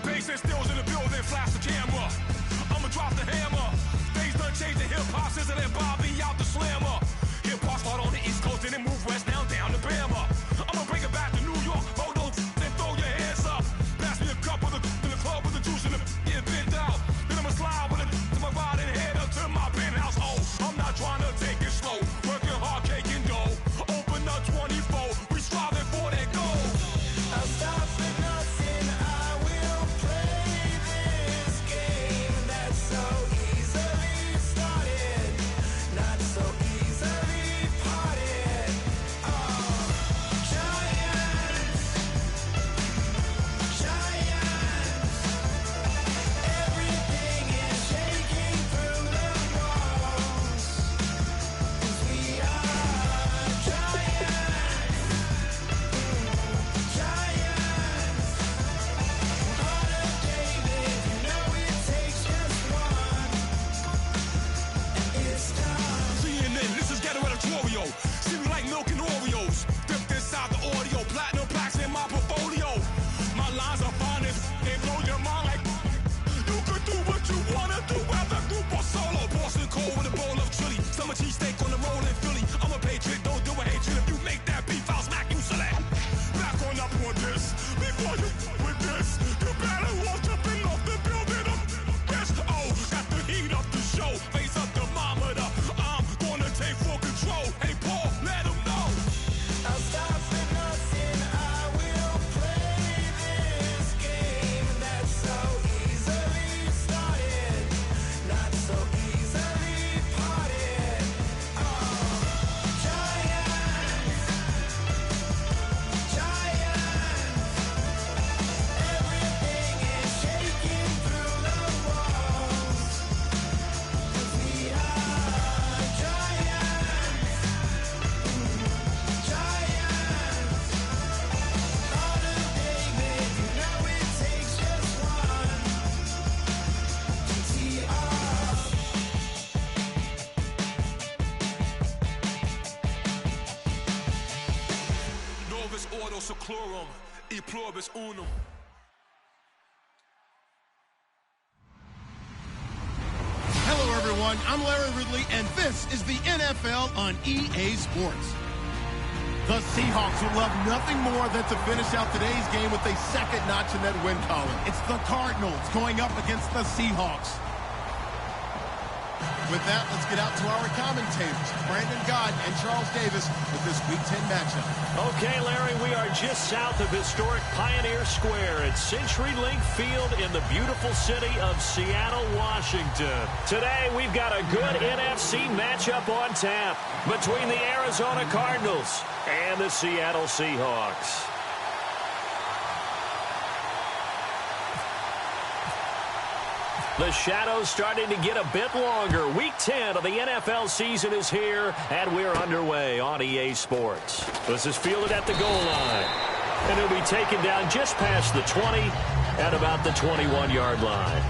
Bass and stills in the building, flash the camera. I'ma drop the hammer. Things done changed the hip-hop, sizzle and Bobby out the slammer. Hip-hop start on the East Coast and then move west down to Bama. I'ma bring it back to New York, hold those and throw your hands up. Pass me a cup of the in the club with the juice in the get bent out. Then I'ma slide with it to my ride and head up to my penthouse. Oh, I'm not trying to take it slow, working hard, caking dough. Open up 24, we striving for that goal. I'll stop for nothing, I will play this game that's so easily started, not so easily parted. Oh, giants, everything is shaking through the walls, 'cause we are giants. Heart of David, you know it takes just one, and it's time. CNN, this is ghetto editorial. See me like milk and Oreos. Dipped inside the audio, platinum plaques in my portfolio. My lines are finest, they blow your mind like you could do what you wanna do, whether group or solo. Boston cold with a bowl of chili, summer cheesesteak on the roll in Philly. I'm a patriot, don't do a hatred. If you make that beef, I'll smack you silly. Back on up on this, before you with this, you better walk jumping off the building of this. Oh, got the heat up the show, face up the thermometer. I'm gonna take full control. Hey Paul, let him know. I'll stop for nothing, I will play this game that's so easily started, not so easily parted. Oh, giants, everything is shaking through the walls, 'cause we are giants. Heart of David, you know it takes just one. GTR. Novus ordo seclorum, e pluribus unum. Hello, everyone. I'm Larry Ridley, and this is the NFL on EA Sports. The Seahawks would love nothing more than to finish out today's game with a second notch in that win column. It's the Cardinals going up against the Seahawks. With that, let's get out to our commentators, Brandon Gott and Charles Davis, with this Week 10 matchup. Okay, Larry, we are just south of historic Pioneer Square at CenturyLink Field in the beautiful city of Seattle, Washington. Today, we've got a good NFC matchup on tap between the Arizona Cardinals and the Seattle Seahawks. The shadow's starting to get a bit longer. Week 10 of the NFL season is here, and we're underway on EA Sports. This is fielded at the goal line, and it'll be taken down just past the 20 at about the 21-yard line.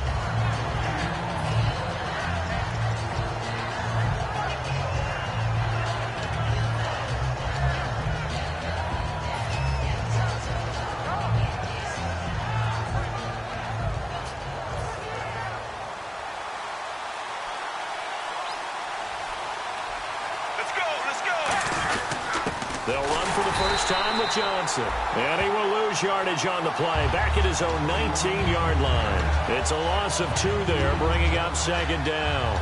They'll run for the first time with Johnson. And he will lose yardage on the play. Back at his own 19-yard line. It's a loss of 2 there, bringing up second down.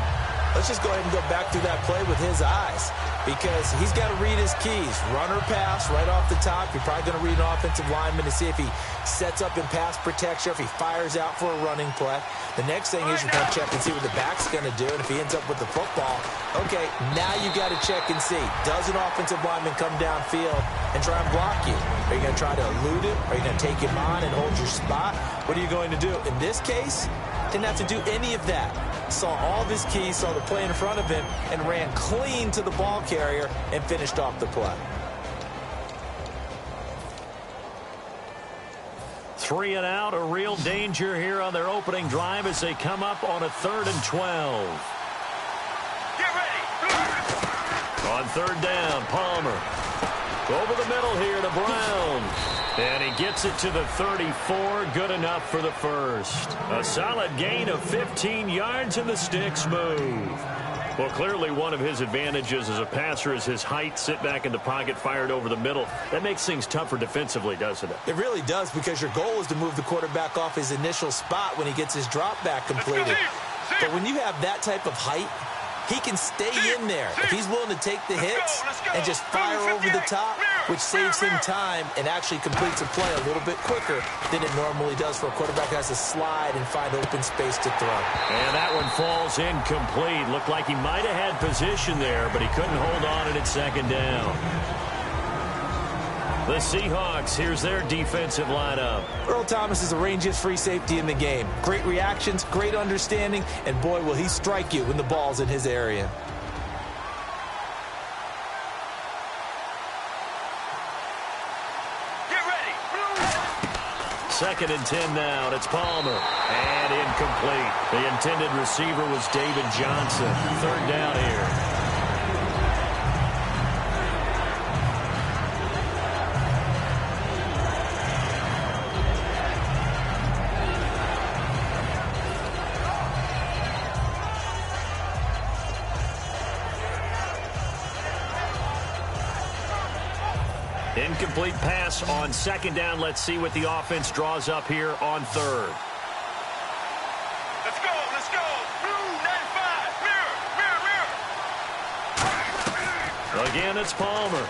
Let's just go ahead and go back through that play with his eyes, because he's got to read his keys. Run or pass right off the top. You're probably going to read an offensive lineman to see if he sets up in pass protection, if he fires out for a running play. The next thing is you're going to check and see what the back's going to do, and if he ends up with the football, okay, now you got to check and see. Does an offensive lineman come downfield and try and block you? Are you going to try to elude him? Are you going to take him on and hold your spot? What are you going to do? In this case, didn't have to do any of that. Saw all of his keys, saw the play in front of him, and ran clean to the ball carrier and finished off the play. 3 and out, a real danger here on their opening drive as they come up on a 3rd and 12. Get ready. On 3rd down, Palmer. Over the middle here to Brown. And he gets it to the 34. Good enough for the first. A solid gain of 15 yards, and the sticks move. Well, clearly one of his advantages as a passer is his height. Sit back in the pocket, fired over the middle. That makes things tougher defensively, doesn't it? It really does, because your goal is to move the quarterback off his initial spot when he gets his drop back completed. But when you have that type of height, he can stay in there if he's willing to take the hits and just fire over the top, which saves him time and actually completes a play a little bit quicker than it normally does for a quarterback who has to slide and find open space to throw. And that one falls incomplete. Looked like he might have had position there, but he couldn't hold on at 2nd down. The Seahawks, here's their defensive lineup. Earl Thomas is the rangiest free safety in the game. Great reactions, great understanding, and boy, will he strike you when the ball's in his area. Get ready. 2nd and 10 now. It's Palmer. And incomplete. The intended receiver was David Johnson. 3rd down here. Incomplete pass on 2nd down. Let's see what the offense draws up here on 3rd. Let's go. Let's go. Blue 95. Mirror. Again, it's Palmer.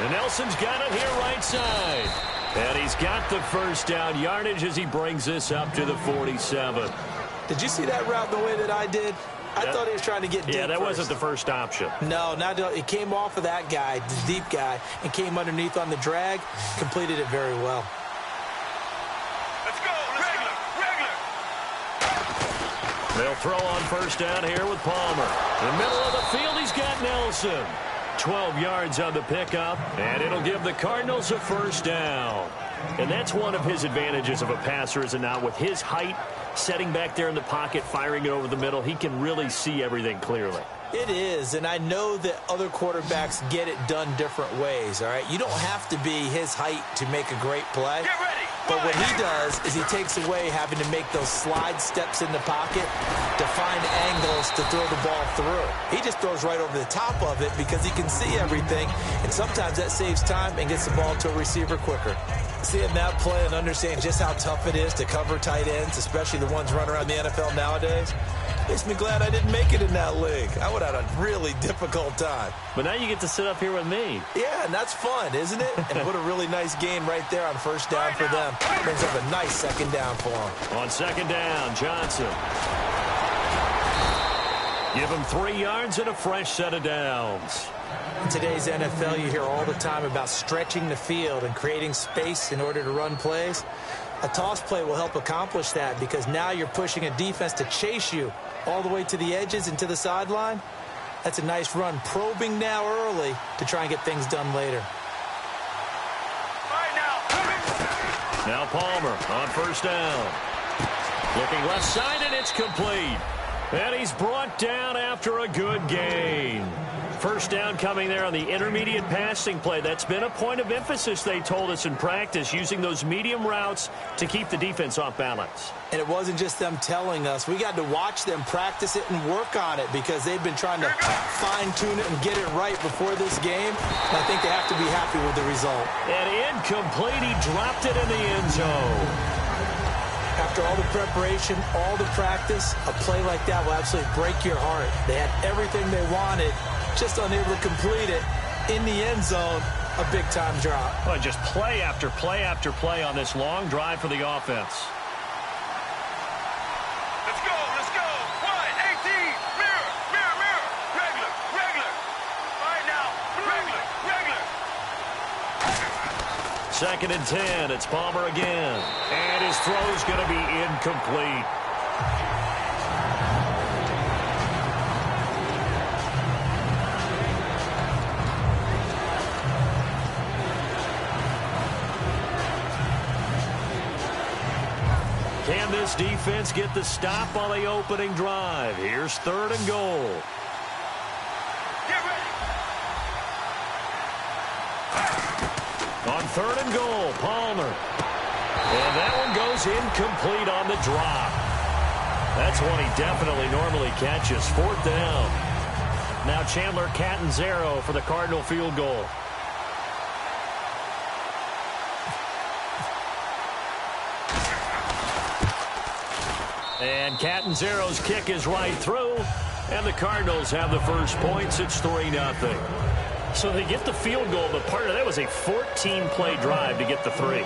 And Nelson's got it here right side. And he's got the first down yardage as he brings this up to the 47. Did you see that route the way that I did? I thought he was trying to get deep. Yeah, that first. wasn't the first option. No, it came off of that guy, the deep guy, and came underneath on the drag, completed it very well. Let's go. Regular. They'll throw on 1st down here with Palmer. In the middle of the field, he's got Nelson. 12 yards on the pickup, and it'll give the Cardinals a 1st down. And that's one of his advantages of a passer, is it not? With his height, setting back there in the pocket, firing it over the middle, he can really see everything clearly. It is, and I know that other quarterbacks get it done different ways, all right? You don't have to be his height to make a great play. Get ready. But what he does is he takes away having to make those slide steps in the pocket to find angles to throw the ball through. He just throws right over the top of it because he can see everything, and sometimes that saves time and gets the ball to a receiver quicker. Seeing that play and understanding just how tough it is to cover tight ends, especially the ones running around the NFL nowadays, makes me glad I didn't make it in that league. I would have had a really difficult time. But now you get to sit up here with me. Yeah, and that's fun, isn't it? And put a really nice gain right there on 1st down for them. Brings up a nice 2nd down for them. On 2nd down, Johnson. Give him 3 yards and a fresh set of downs. In today's NFL, you hear all the time about stretching the field and creating space in order to run plays. A toss play will help accomplish that, because now you're pushing a defense to chase you all the way to the edges and to the sideline. That's a nice run, probing now early to try and get things done later. Now Palmer on 1st down. Looking left side, and it's complete. And he's brought down after a good gain. First down coming there on the intermediate passing play. That's been a point of emphasis, they told us in practice, using those medium routes to keep the defense off balance. And it wasn't just them telling us. We got to watch them practice it and work on it because they've been trying to fine-tune it and get it right before this game. And I think they have to be happy with the result. And incomplete. He dropped it in the end zone. After all the preparation, all the practice, a play like that will absolutely break your heart. They had everything they wanted, just unable to complete it. In the end zone, a big-time drop. Well, just play after play after play on this long drive for the offense. Let's go, let's go. 1, 18, mirror, mirror, mirror. Regular, regular. All right now, regular, regular. Second and 10. It's Palmer again. And his throw's going to be incomplete. Can this defense get the stop on the opening drive? Here's 3rd and goal. Get ready. On 3rd and goal, Palmer. And that one goes incomplete on the drop. That's one he definitely normally catches. 4th down. Now Chandler Catanzaro for the Cardinal field goal. And Catanzaro's kick is right through. And the Cardinals have the first points. It's 3-0. So they get the field goal, but part of that was a 14-play drive to get the 3.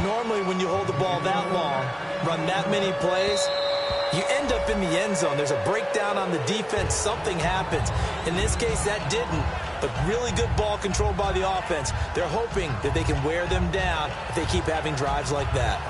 Normally, when you hold the ball that long, run that many plays, you end up in the end zone. There's a breakdown on the defense. Something happens. In this case, that didn't. But really good ball control by the offense. They're hoping that they can wear them down if they keep having drives like that.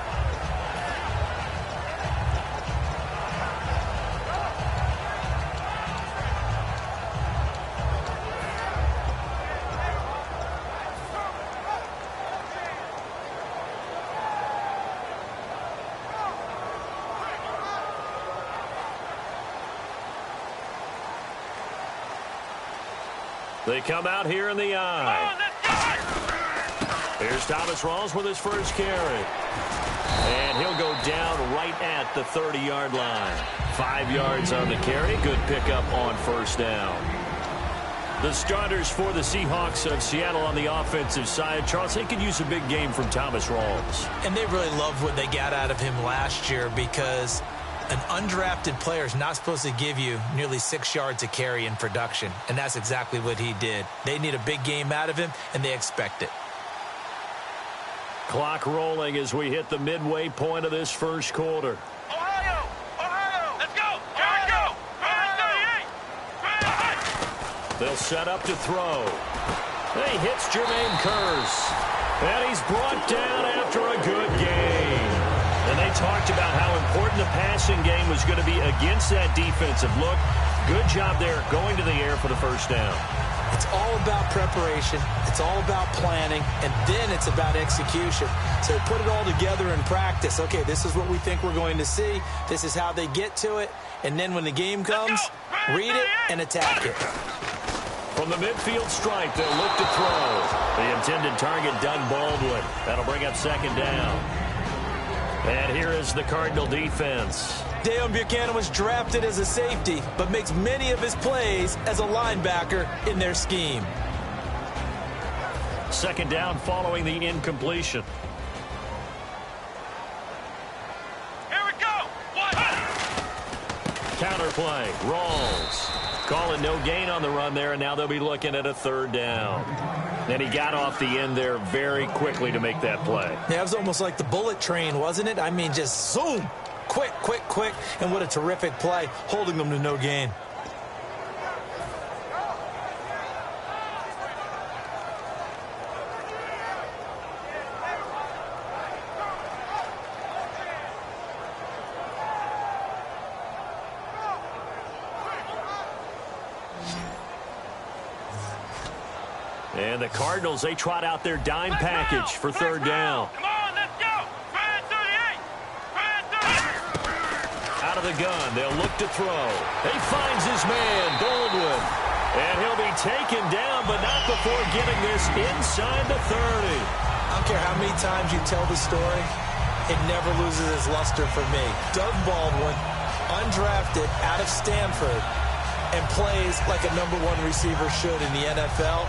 They come out here in the eye. Here's Thomas Rawls with his first carry. And he'll go down right at the 30-yard line. 5 yards on the carry. Good pickup on first down. The starters for the Seahawks of Seattle on the offensive side. Charles, they could use a big game from Thomas Rawls. And they really loved what they got out of him last year because an undrafted player is not supposed to give you nearly 6 yards a carry in production, and that's exactly what he did. They need a big game out of him, and they expect it. Clock rolling as we hit the midway point of this first quarter. Ohio! Ohio! Let's go! Here we go! 38! They'll set up to throw. He hits Jermaine Kearse. And he's brought down after a good game. And they talked about how important the passing game was going to be against that defensive look. Good job there going to the air for the first down. It's all about preparation. It's all about planning. And then it's about execution. So put it all together in practice. Okay, this is what we think we're going to see. This is how they get to it. And then when the game comes, read it and attack it. From the midfield stripe, they'll look to throw. The intended target, Doug Baldwin. That'll bring up second down. And here is the Cardinal defense. Deion Buchanan was drafted as a safety, but makes many of his plays as a linebacker in their scheme. Second down following the incompletion. Here we go! Counterplay, Rawls. Calling no gain on the run there, and now they'll be looking at a third down. And he got off the end there very quickly to make that play. Yeah, it was almost like the bullet train, wasn't it? I mean, just zoom. Quick, quick, quick. And what a terrific play, holding them to no gain. And the Cardinals, they trot out their dime package for third down. Come on, let's go! of the gun. They'll look to throw. He finds his man, Baldwin. And he'll be taken down, but not before getting this inside the 30. I don't care how many times you tell the story, it never loses its luster for me. Doug Baldwin, undrafted out of Stanford, and plays like a #1 receiver should in the NFL.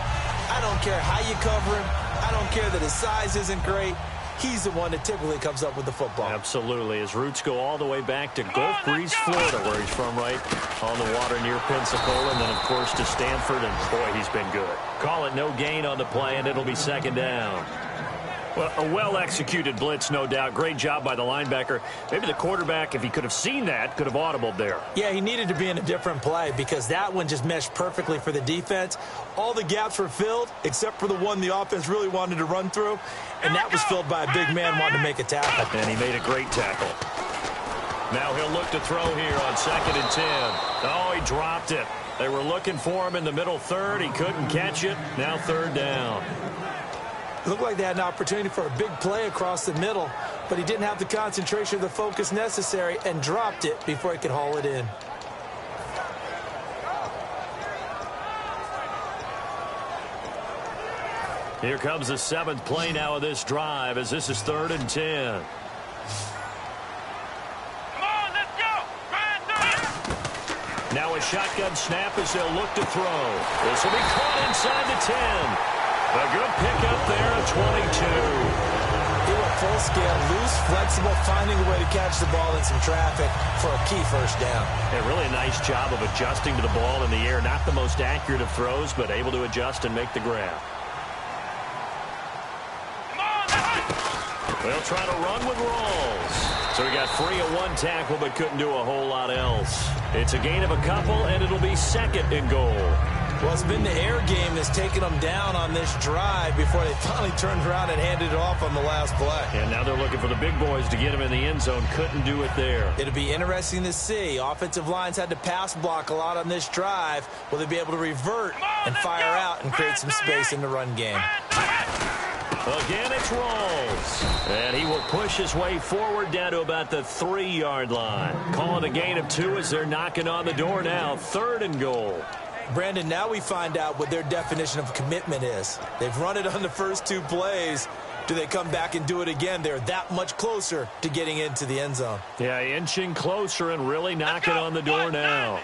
I don't care how you cover him. I don't care that his size isn't great. He's the one that typically comes up with the football. Absolutely. His roots go all the way back to Gulf Breeze, Florida, where he's from, right on the water near Pensacola, and then, of course, to Stanford, and, boy, he's been good. Call it no gain on the play, and it'll be second down. Well, a well-executed blitz, no doubt. Great job by the linebacker. Maybe the quarterback, if he could have seen that, could have audibled there. Yeah, he needed to be in a different play because that one just meshed perfectly for the defense. All the gaps were filled except for the one the offense really wanted to run through, and that was filled by a big man wanting to make a tackle. And he made a great tackle. Now he'll look to throw here on 2nd and 10. Oh, he dropped it. They were looking for him in the middle third. He couldn't catch it. Now 3rd down. It looked like they had an opportunity for a big play across the middle, but he didn't have the concentration or the focus necessary and dropped it before he could haul it in. Here comes the 7th play now of this drive as this is 3rd and 10. Now a shotgun snap as they'll look to throw. This will be caught inside the 10. A good pickup there at 22. He went full scale, loose, flexible, finding a way to catch the ball in some traffic for a key first down. And really a nice job of adjusting to the ball in the air. Not the most accurate of throws, but able to adjust and make the grab. They'll try to run with Rawls. So he got free of one tackle, but couldn't do a whole lot else. It's a gain of a couple, and it'll be 2nd and goal. Well, it's been the air game that's taken them down on this drive before they finally turned around and handed it off on the last play. And now they're looking for the big boys to get him in the end zone. Couldn't do it there. It'll be interesting to see. Offensive lines had to pass block a lot on this drive. Will they be able to revert and fire out and create some space in the run game? Again, it's Rawls. And he will push his way forward down to about the 3-yard line. Calling a gain of 2 as they're knocking on the door now. 3rd and goal. Brandon, now we find out what their definition of commitment is. They've run it on the first 2 plays. Do they come back and do it again? They're that much closer to getting into the end zone. Yeah, inching closer and really knocking on the door now.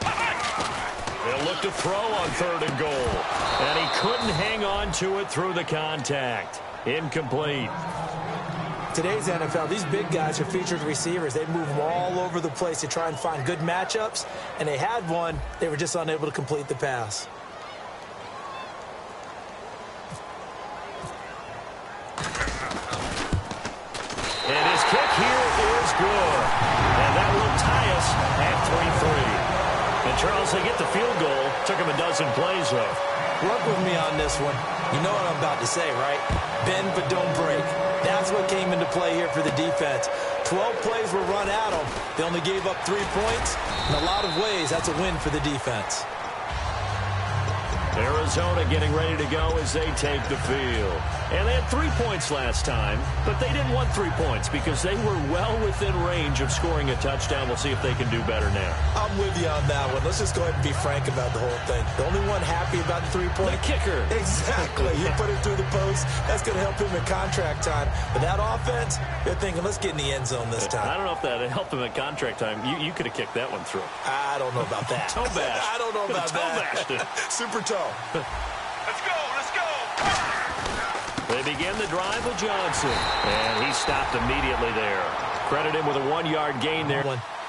They'll look to throw on 3rd and goal. And he couldn't hang on to it through the contact. Incomplete. Today's NFL, these big guys are featured receivers. They move all over the place to try and find good matchups, and they had one. They were just unable to complete the pass. And his kick here is good. And that will tie us at 3-3. And, Charles, they get the field goal. Took him a dozen plays, though. Work with me on this one. You know what I'm about to say, right? Bend but don't break. That's what came into play here for the defense. 12 plays were run at them. They only gave up 3 points. In a lot of ways, that's a win for the defense. Arizona getting ready to go as they take the field. And they had 3 points last time, but they didn't want 3 points because they were well within range of scoring a touchdown. We'll see if they can do better now. I'm with you on that one. Let's just go ahead and be frank about the whole thing. The only one happy about the 3-point. The kicker. Exactly. You put it through the post. That's going to help him in contract time. But that offense, they're thinking, let's get in the end zone this time. I don't know if that helped him at contract time. You could have kicked that one through. I don't know about that. Toe bash. I don't know about toe that. Bashed it. Super toe. Let's go, let's go. They begin the drive with Johnson. And he stopped immediately there. Credit him with a 1-yard gain there.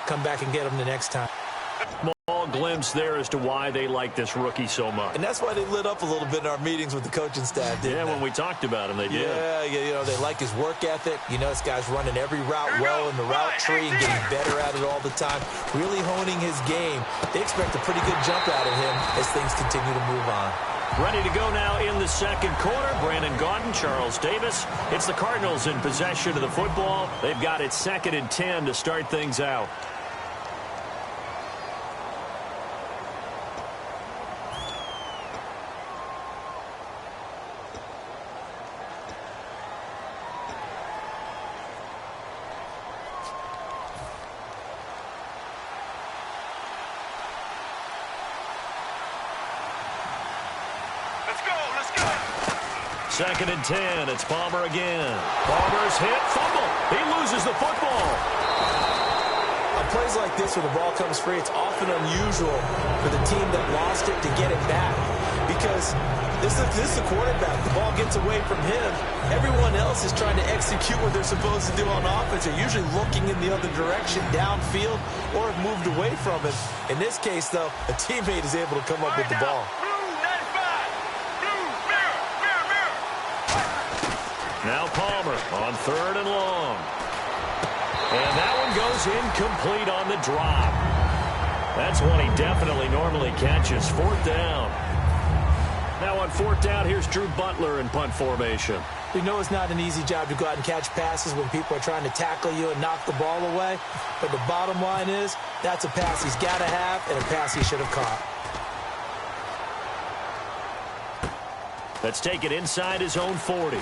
Come back and get him the next time. Small glimpse there as to why they like this rookie so much. And that's why they lit up a little bit in our meetings with the coaching staff, didn't they? When we talked about him, they did. Yeah, you know, they like his work ethic. You know, this guy's running every route well in the route tree and getting better at it all the time, really honing his game. They expect a pretty good jump out of him as things continue to move on. Ready to go now in the second quarter. Brandon Gaudin, Charles Davis. It's the Cardinals in possession of the football. They've got it 2nd and 10 to start things out. Second and 10. It's Palmer again. Palmer's hit. Fumble. He loses the football. On plays like this where the ball comes free, it's often unusual for the team that lost it to get it back. Because this is the quarterback. The ball gets away from him. Everyone else is trying to execute what they're supposed to do on offense. They're usually looking in the other direction, downfield, or have moved away from it. In this case, though, a teammate is able to come up with the ball. Now Palmer on third and long. And that one goes incomplete on the drop. That's one he definitely normally catches. Fourth down. Now on fourth down, here's Drew Butler in punt formation. We know it's not an easy job to go out and catch passes when people are trying to tackle you and knock the ball away. But the bottom line is, that's a pass he's got to have and a pass he should have caught. Let's take it inside his own 40.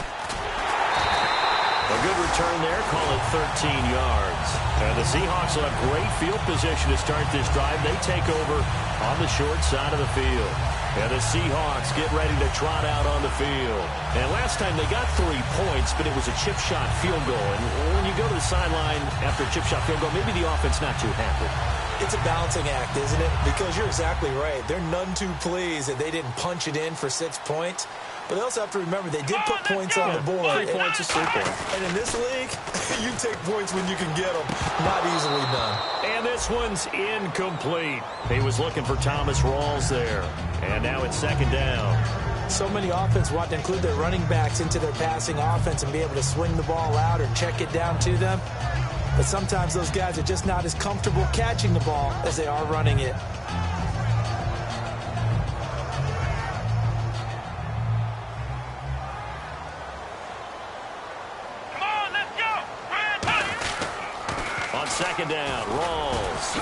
A good return there, call it 13 yards. And the Seahawks will have great field position to start this drive. They take over on the short side of the field. And the Seahawks get ready to trot out on the field. And last time they got 3 points, but it was a chip shot field goal. And when you go to the sideline after a chip shot field goal, maybe the offense not too happy. It's a balancing act, isn't it? Because you're exactly right. They're none too pleased that they didn't punch it in for 6 points. But they also have to remember they did put points on the board. 3 points is 3 points. And in this league, you take points when you can get them. Not easily done. And this one's incomplete. He was looking for Thomas Rawls there. And now it's second down. So many offense want to include their running backs into their passing offense and be able to swing the ball out or check it down to them. But sometimes those guys are just not as comfortable catching the ball as they are running it. Second down, Rawls.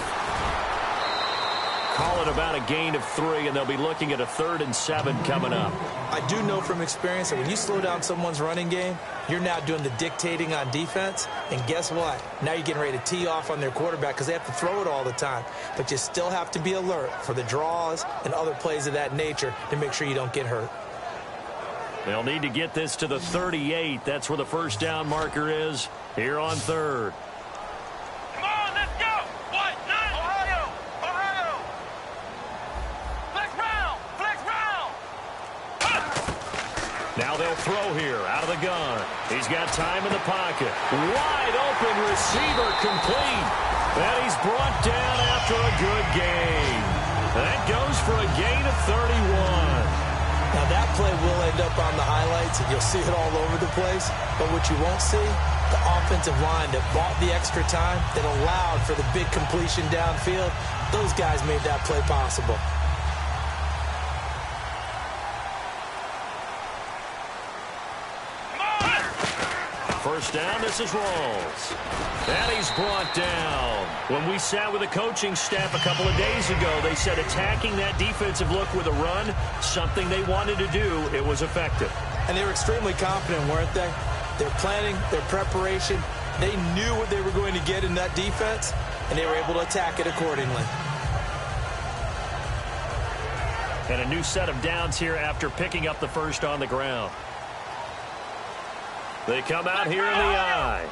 Call it about a gain of 3, and they'll be looking at a 3rd and 7 coming up. I do know from experience that when you slow down someone's running game, you're now doing the dictating on defense. And guess what? Now you're getting ready to tee off on their quarterback because they have to throw it all the time. But you still have to be alert for the draws and other plays of that nature to make sure you don't get hurt. They'll need to get this to the 38. That's where the first down marker is here on 3rd. Now they'll throw here out of the gun. He's got time in the pocket. Wide open receiver complete. And he's brought down after a good gain. That goes for a gain of 31. Now that play will end up on the highlights, and you'll see it all over the place. But what you won't see, the offensive line that bought the extra time, that allowed for the big completion downfield, those guys made that play possible. First down, this is Rawls. And he's brought down. When we sat with the coaching staff a couple of days ago, they said attacking that defensive look with a run, something they wanted to do, it was effective. And they were extremely confident, weren't they? Their planning, their preparation, they knew what they were going to get in that defense, and they were able to attack it accordingly. And a new set of downs here after picking up the first on the ground. They come out here in the eye.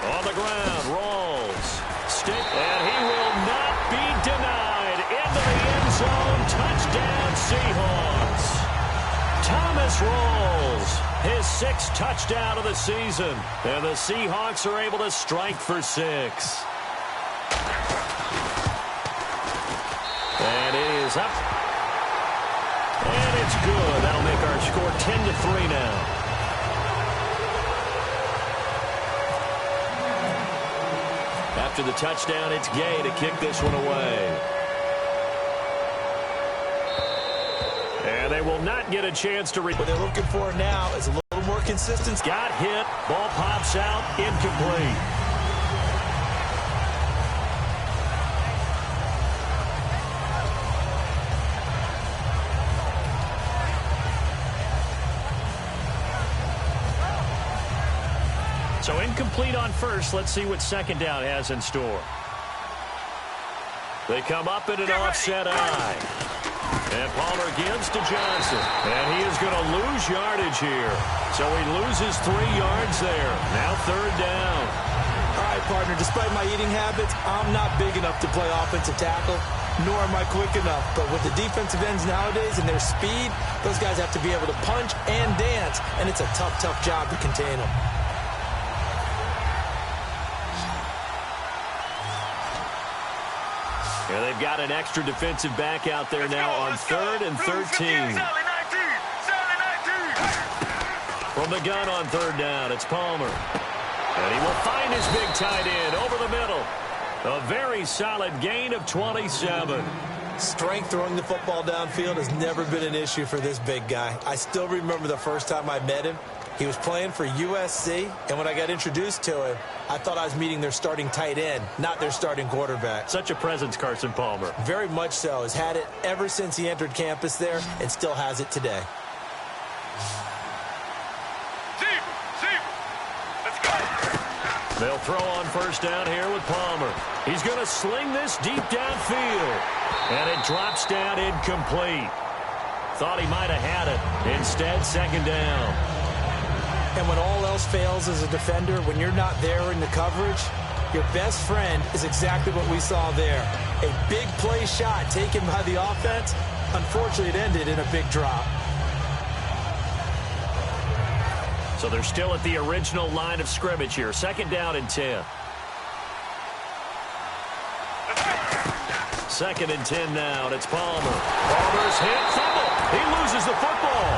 On the ground, Rawls. Stick, and he will not be denied. Into the end zone. Touchdown, Seahawks. Thomas Rawls, his 6th touchdown of the season. And the Seahawks are able to strike for 6. And it is up. And it's good. That'll make our score 10-3 now. After the touchdown, it's Gay to kick this one away. And they will not get a chance to... What they're looking for now is a little more consistency. Got hit. Ball pops out. Incomplete. So incomplete on first. Let's see what second down has in store. They come up in an offset eye. And Palmer gives to Johnson. And he is going to lose yardage here. So he loses 3 yards there. Now 3rd down. All right, partner, despite my eating habits, I'm not big enough to play offensive tackle, nor am I quick enough. But with the defensive ends nowadays and their speed, those guys have to be able to punch and dance, and it's a tough, tough job to contain them. Yeah, they've got an extra defensive back out there now on 3rd and 13. From the gun on 3rd down, it's Palmer. And he will find his big tight end over the middle. A very solid gain of 27. Strength throwing the football downfield has never been an issue for this big guy. I still remember the first time I met him. He was playing for USC, and when I got introduced to him, I thought I was meeting their starting tight end, not their starting quarterback. Such a presence, Carson Palmer. Very much so. Has had it ever since he entered campus there and still has it today. They'll throw on 1st down here with Palmer. He's going to sling this deep downfield. And it drops down incomplete. Thought he might have had it. Instead, 2nd down. And when all else fails as a defender, when you're not there in the coverage, your best friend is exactly what we saw there. A big play shot taken by the offense. Unfortunately, it ended in a big drop. So they're still at the original line of scrimmage here. 2nd down and 10. 2nd and 10 now, and it's Palmer. Palmer's hit, fumble. He loses the football.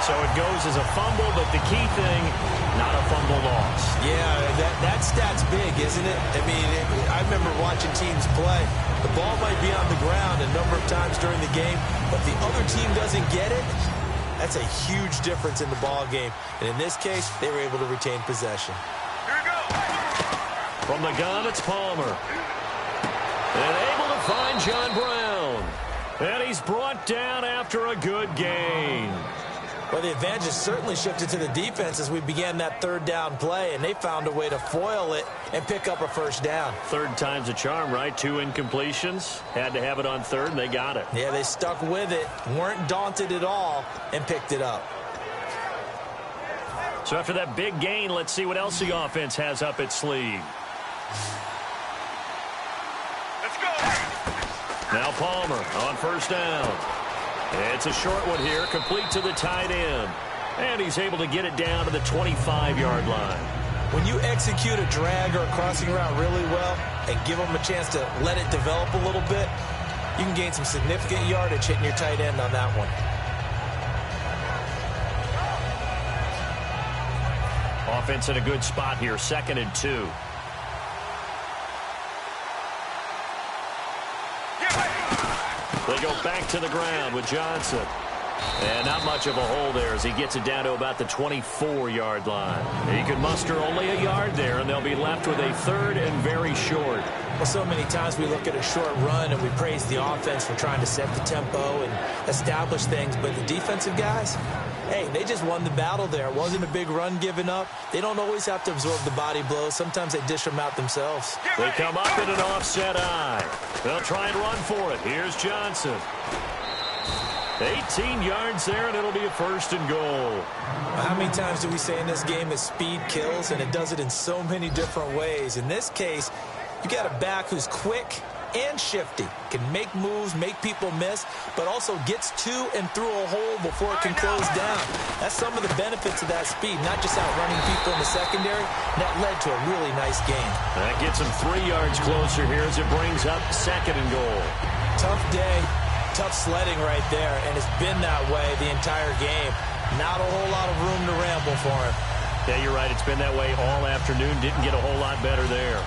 So it goes as a fumble, but the key thing, not a fumble loss. Yeah, that stat's big, isn't it? I mean, I remember watching teams play. The ball might be on the ground a number of times during the game, but the other team doesn't get it. That's a huge difference in the ball game. And in this case, they were able to retain possession. Here we go. From the gun, it's Palmer. And able to find John Brown. And he's brought down after a good gain. Well, the advantage has certainly shifted to the defense as we began that 3rd down play, and they found a way to foil it and pick up a 1st down. 3rd time's a charm, right? 2 incompletions. Had to have it on 3rd, and they got it. Yeah, they stuck with it, weren't daunted at all, and picked it up. So after that big gain, let's see what else the offense has up its sleeve. Let's go. Now Palmer on 1st down. It's a short one here, complete to the tight end. And he's able to get it down to the 25-yard line. When you execute a drag or a crossing route really well and give them a chance to let it develop a little bit, you can gain some significant yardage hitting your tight end on that one. Offense in a good spot here, 2nd and 2. They go back to the ground with Johnson. And not much of a hole there as he gets it down to about the 24-yard line. He can muster only a yard there, and they'll be left with a 3rd and very short. Well, so many times we look at a short run and we praise the offense for trying to set the tempo and establish things, but the defensive guys, hey, they just won the battle there. It wasn't a big run given up. They don't always have to absorb the body blows. Sometimes they dish them out themselves. They come up in an offset eye. They'll try and run for it. Here's Johnson. 18 yards there, and it'll be a 1st and goal. How many times do we say in this game that speed kills, and it does it in so many different ways? In this case, you got a back who's quick and shifty, can make moves, make people miss, but also gets to and through a hole before it can close down. That's some of the benefits of that speed, not just outrunning people in the secondary. That led to a really nice game. That gets him 3 yards closer here as it brings up 2nd and goal. Tough day, tough sledding right there, and it's been that way the entire game. Not a whole lot of room to ramble for him. Yeah, you're right. It's been that way all afternoon. Didn't get a whole lot better there.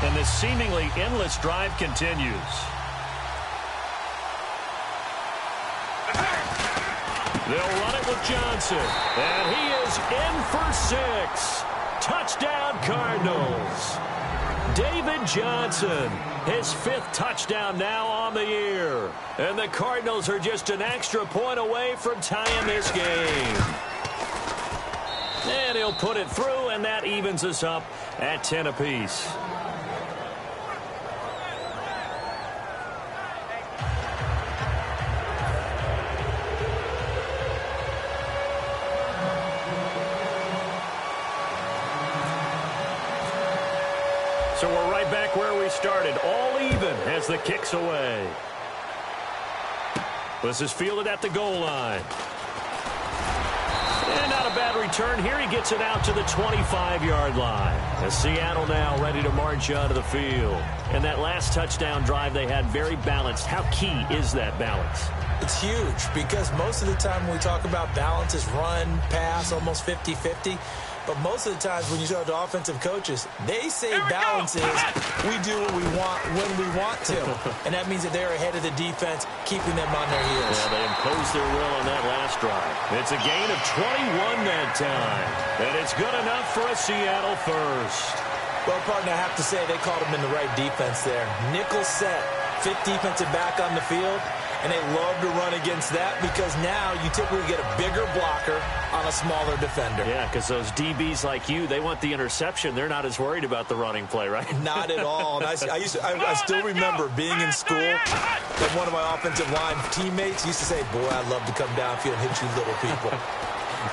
And this seemingly endless drive continues. They'll run it with Johnson. And he is in for 6. Touchdown, Cardinals. David Johnson, his 5th touchdown now on the year. And the Cardinals are just an extra point away from tying this game. And he'll put it through, and that evens us up at 10 apiece. So we're right back where we started, all even as the kick's away. This is fielded at the goal line. And not a bad return here. He gets it out to the 25-yard line. As Seattle now ready to march onto the field. And that last touchdown drive they had very balanced. How key is that balance? It's huge because most of the time when we talk about balance is run, pass, almost 50-50. But most of the times when you talk to offensive coaches, they say balance is we do what we want when we want to. And that means that they're ahead of the defense, keeping them on their heels. Yeah, they imposed their will on that last drive. It's a gain of 21 that time. And it's good enough for a Seattle first. Well, partner, I have to say they called him in the right defense there. Nickel set, fifth defensive back on the field. And they love to run against that because now you typically get a bigger blocker on a smaller defender. Yeah, because those DBs like you, they want the interception. They're not as worried about the running play, right? Not at all. And I still remember being in school that one of my offensive line teammates used to say, boy, I'd love to come downfield and hit you little people.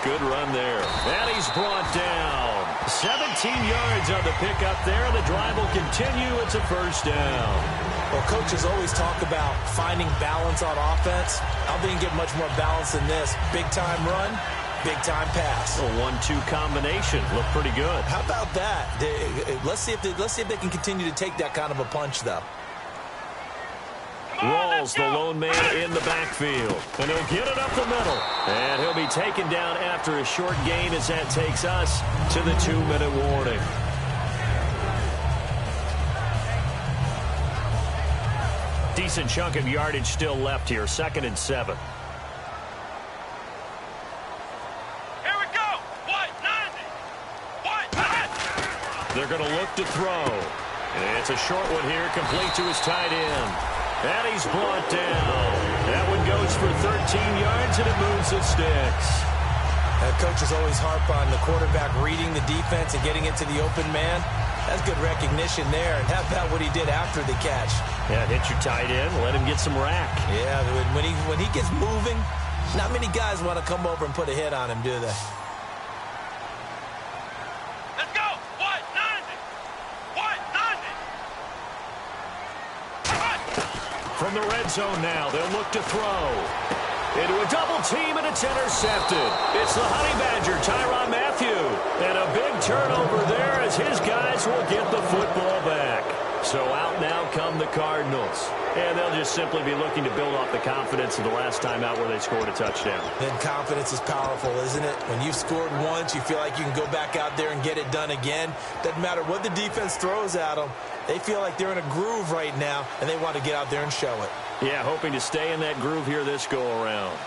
Good run there. And he's brought down. 17 yards on the pickup there. The drive will continue. It's a first down. Well, coaches always talk about finding balance on offense. I don't think you get much more balance than this. Big-time run, big-time pass. A 1-2 combination. Look pretty good. How about that? Let's see if they can continue to take that kind of a punch, though. Rawls, the lone man in the backfield. And he'll get it up the middle. And he'll be taken down after a short gain as that takes us to the 2-minute warning. Decent chunk of yardage still left here. 2nd and 7. Here we go. What? 90. What? They're going to look to throw. And it's a short one here, complete to his tight end. And he's brought down. That one goes for 13 yards, and it moves the sticks. Coaches always harp on the quarterback reading the defense and getting into the open man. That's good recognition there. And how about what he did after the catch? Yeah, hit your tight end, let him get some rack. Yeah, when he gets moving, not many guys want to come over and put a hit on him, do they? Let's go. What? 90. What? 90. From the red zone now, they'll look to throw. Into a double team, and it's intercepted. It's the Honey Badger, Tyrann Mathieu. And a big turnover there as his guys will get the football back. So out now come the Cardinals. And they'll just simply be looking to build off the confidence of the last time out where they scored a touchdown. Then confidence is powerful, isn't it? When you've scored once, you feel like you can go back out there and get it done again. Doesn't matter what the defense throws at them. They feel like they're in a groove right now, and they want to get out there and show it. Yeah, hoping to stay in that groove here this go-around.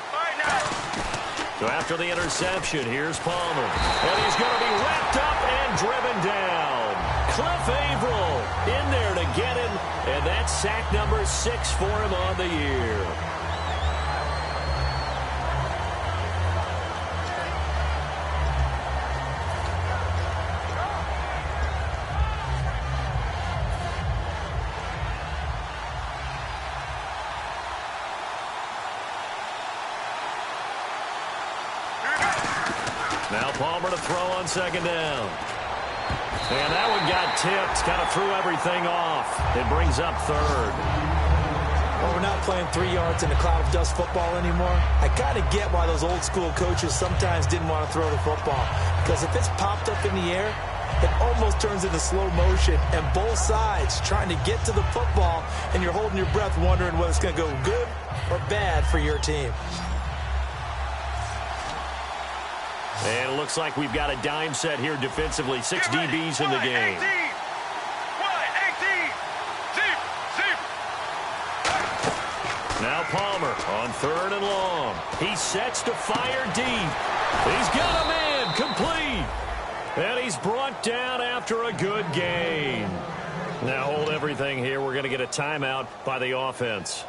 So after the interception, here's Palmer. And he's going to be wrapped up and driven down. Cliff Averill in there to get him. And that's sack number 6 for him on the year. Now Palmer to throw on 2nd down. And that one got tipped. Kind of threw everything off. It brings up 3rd. Well, we're not playing 3 yards in a cloud of dust football anymore. I kind of get why those old school coaches sometimes didn't want to throw the football. Because if it's popped up in the air, it almost turns into slow motion. And both sides trying to get to the football, and you're holding your breath wondering whether it's going to go good or bad for your team. And it looks like we've got a dime set here defensively. 6 DBs in the game. 18. Now Palmer on 3rd and long. He sets to fire deep. He's got a man complete. And he's brought down after a good gain. Now hold everything here. We're going to get a timeout by the offense.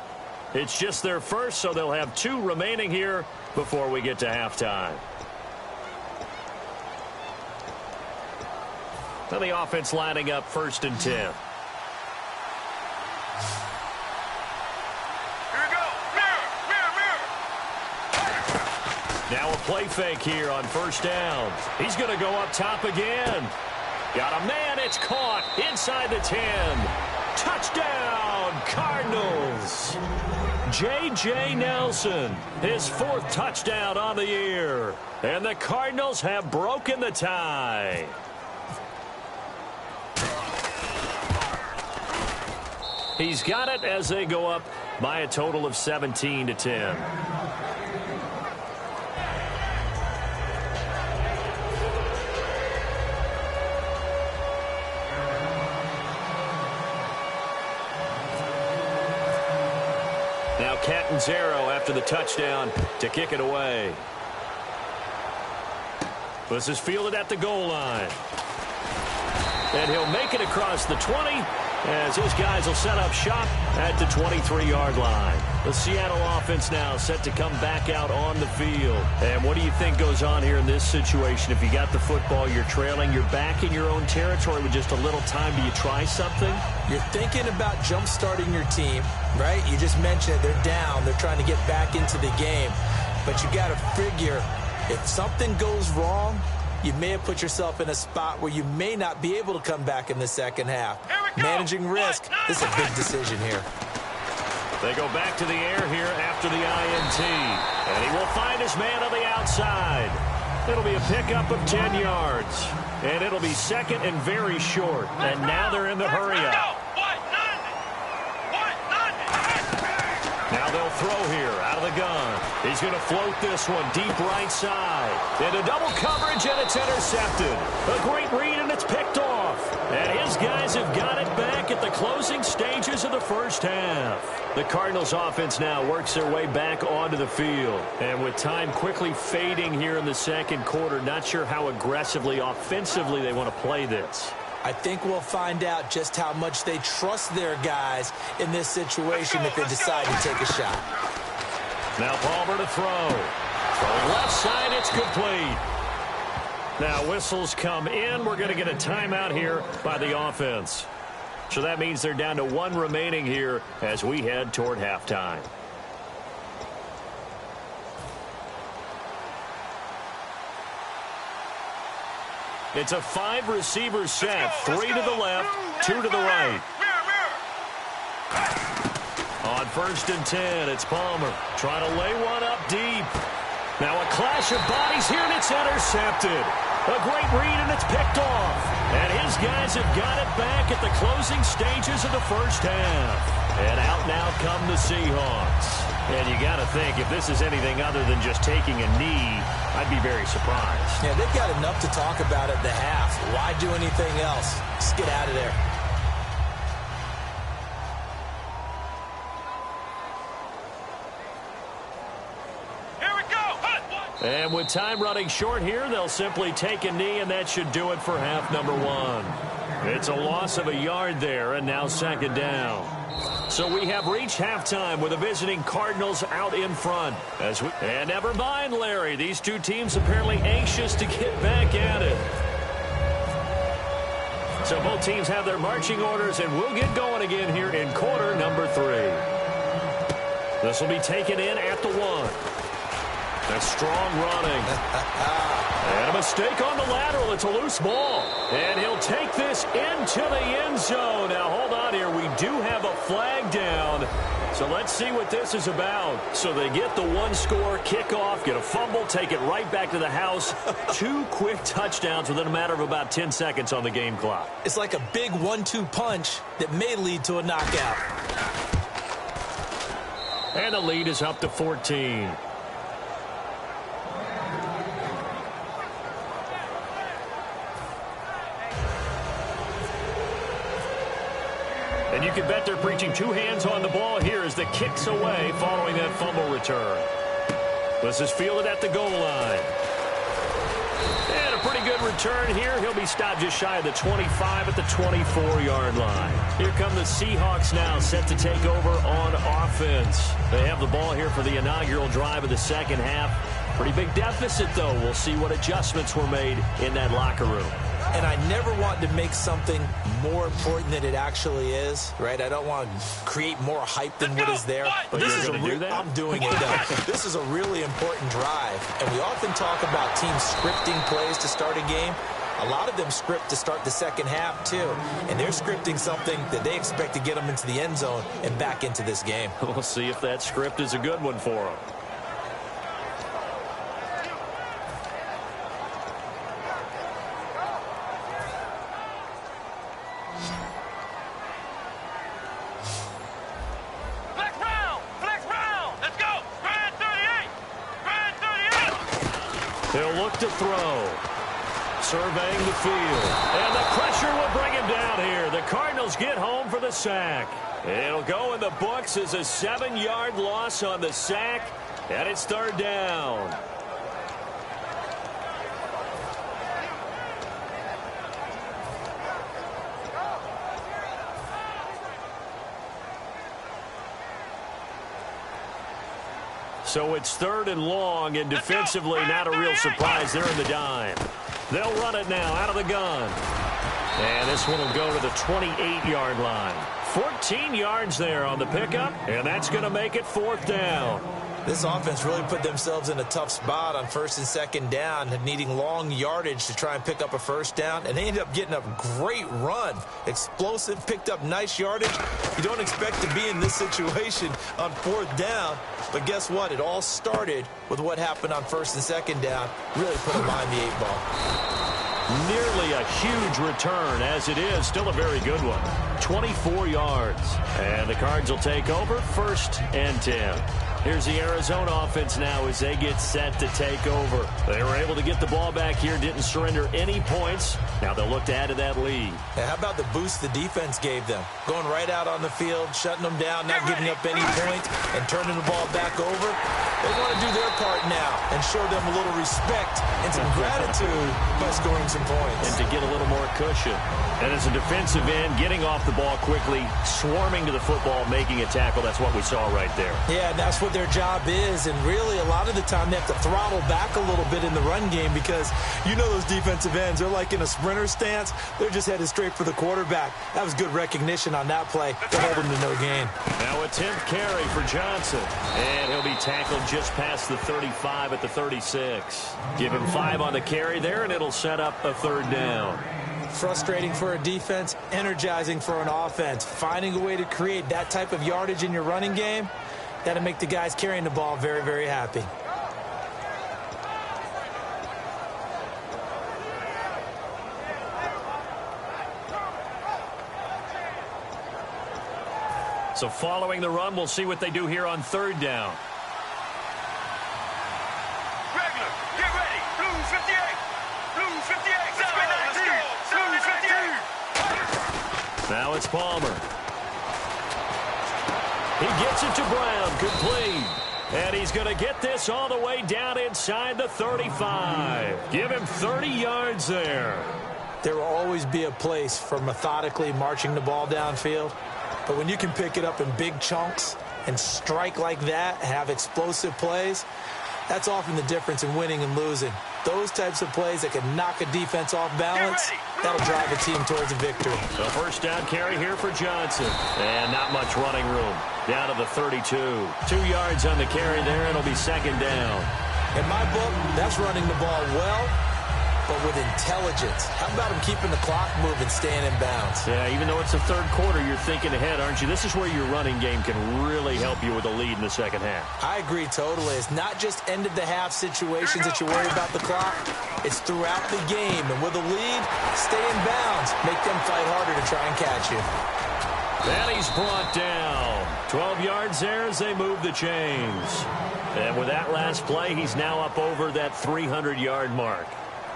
It's just their first, so they'll have 2 remaining here before we get to halftime. So the offense lining up 1st and 10. Now a play fake here on 1st down. He's going to go up top again. Got a man. It's caught inside the 10. Touchdown, Cardinals. J.J. Nelson, his 4th touchdown on the year. And the Cardinals have broken the tie. He's got it as they go up by a total of 17-10. Now Catanzaro after the touchdown to kick it away. This is fielded at the goal line. And he'll make it across the 20 as his guys will set up shop at the 23-yard line. The Seattle offense now set to come back out on the field. And what do you think goes on here in this situation? If you got the football, you're trailing, you're back in your own territory with just a little time. Do you try something? You're thinking about jump-starting your team, right? You just mentioned it. They're down. They're trying to get back into the game. But you got to figure if something goes wrong, you may have put yourself in a spot where you may not be able to come back in the second half. Managing risk, this is a big decision here. They go back to the air here after the INT. And he will find his man on the outside. It'll be a pickup of 10 yards. And it'll be 2nd and very short. And now they're in the hurry-up. Now they'll throw here out of the gun. He's going to float this one deep right side. Into double coverage, and it's intercepted. A great read, and it's picked off. And his guys have got it back at the closing stages of the first half. The Cardinals offense now works their way back onto the field. And with time quickly fading here in the second quarter, not sure how aggressively, offensively they want to play this. I think we'll find out just how much they trust their guys in this situation if they decide to take a shot. Now Palmer to throw. From left side, it's complete. Now whistles come in. We're going to get a timeout here by the offense. So that means they're down to 1 remaining here as we head toward halftime. It's a 5-receiver set. 3 to the left, 2 to the right. On 1st and 10, it's Palmer trying to lay one up deep. Now a clash of bodies here, and it's intercepted. A great read, and it's picked off. And his guys have got it back at the closing stages of the first half. And out now come the Seahawks. And you got to think, if this is anything other than just taking a knee, I'd be very surprised. Yeah, they've got enough to talk about at the half. Why do anything else? Just get out of there. And with time running short here, they'll simply take a knee, and that should do it for half number 1. It's a loss of a yard there, and now 2nd down. So we have reached halftime with the visiting Cardinals out in front. And never mind, Larry, these two teams apparently anxious to get back at it. So both teams have their marching orders, and we'll get going again here in quarter number 3. This will be taken in at the 1. That's strong running. And a mistake on the lateral. It's a loose ball. And he'll take this into the end zone. Now, hold on here. We do have a flag down. So let's see what this is about. So they get the 1-score kickoff, get a fumble, take it right back to the house. 2 quick touchdowns within a matter of about 10 seconds on the game clock. It's like a big 1-2 punch that may lead to a knockout. And the lead is up to 14. And you can bet they're preaching 2 hands on the ball here as the kick's away following that fumble return. This is fielded at the goal line. And a pretty good return here. He'll be stopped just shy of the 25 at the 24-yard line. Here come the Seahawks now set to take over on offense. They have the ball here for the inaugural drive of the second half. Pretty big deficit, though. We'll see what adjustments were made in that locker room. And I never want to make something more important than it actually is, right? I don't want to create more hype than what is there. But this is I'm doing it. This is a really important drive. And we often talk about teams scripting plays to start a game. A lot of them script to start the second half, too. And they're scripting something that they expect to get them into the end zone and back into this game. We'll see if that script is a good one for them. He'll look to throw. Surveying the field. And the pressure will bring him down here. The Cardinals get home for the sack. It'll go in the books as a 7-yard loss on the sack. And it's third down. So it's third and long, and defensively not a real surprise. They're in the dime. They'll run it now out of the gun. And this one will go to the 28-yard line. 14 yards there on the pickup, and that's going to make it fourth down. This offense really put themselves in a tough spot on first and second down, needing long yardage to try and pick up a first down, and they ended up getting a great run. Explosive, picked up nice yardage. You don't expect to be in this situation on fourth down, but guess what? It all started with what happened on first and second down. Really put them behind the 8-ball. Nearly a huge return, as it is. Still a very good one. 24 yards. And the Cards will take over first and 10. Here's the Arizona offense now as they get set to take over. They were able to get the ball back here, didn't surrender any points. Now they'll look to add to that lead. Now, how about the boost the defense gave them? Going right out on the field, shutting them down, not giving up any points, and turning the ball back over. They want to do their part now and show them a little respect and some gratitude by scoring some points. And to get a little more cushion. And as a defensive end, getting off the ball quickly, swarming to the football, making a tackle. That's what we saw right there. Yeah, that's what their job is, and really a lot of the time they have to throttle back a little bit in the run game because you know those defensive ends, they're like in a sprinter stance. They're just headed straight for the quarterback. That was good recognition on that play to hold him to no gain. Now a 10th carry for Johnson, and he'll be tackled just past the 35 at the 36. Give him 5 on the carry there, and it'll set up a third down. Frustrating for a defense, energizing for an offense. Finding a way to create that type of yardage in your running game, that'll make the guys carrying the ball very, very happy. So following the run, we'll see what they do here on third down. Regular, get ready. Blue 58. Blue 58. Let's go. Blue 58. Now it's Palmer. He gets it to Brown, complete. And he's going to get this all the way down inside the 35. Give him 30 yards there. There will always be a place for methodically marching the ball downfield. But when you can pick it up in big chunks and strike like that, have explosive plays, that's often the difference in winning and losing. Those types of plays that can knock a defense off balance, that'll drive a team towards a victory. The first down carry here for Johnson. And not much running room. Down to the 32. 2 yards on the carry there. It'll be second down. In my book, that's running the ball well, but with intelligence. How about him keeping the clock moving, staying in bounds? Yeah, even though it's the third quarter, you're thinking ahead, aren't you? This is where your running game can really help you with a lead in the second half. I agree totally. It's not just end-of-the-half situations that you worry about the clock. It's throughout the game. And with a lead, stay in bounds. Make them fight harder to try and catch you. And he's brought down. 12 yards there as they move the chains. And with that last play, he's now up over that 300-yard mark.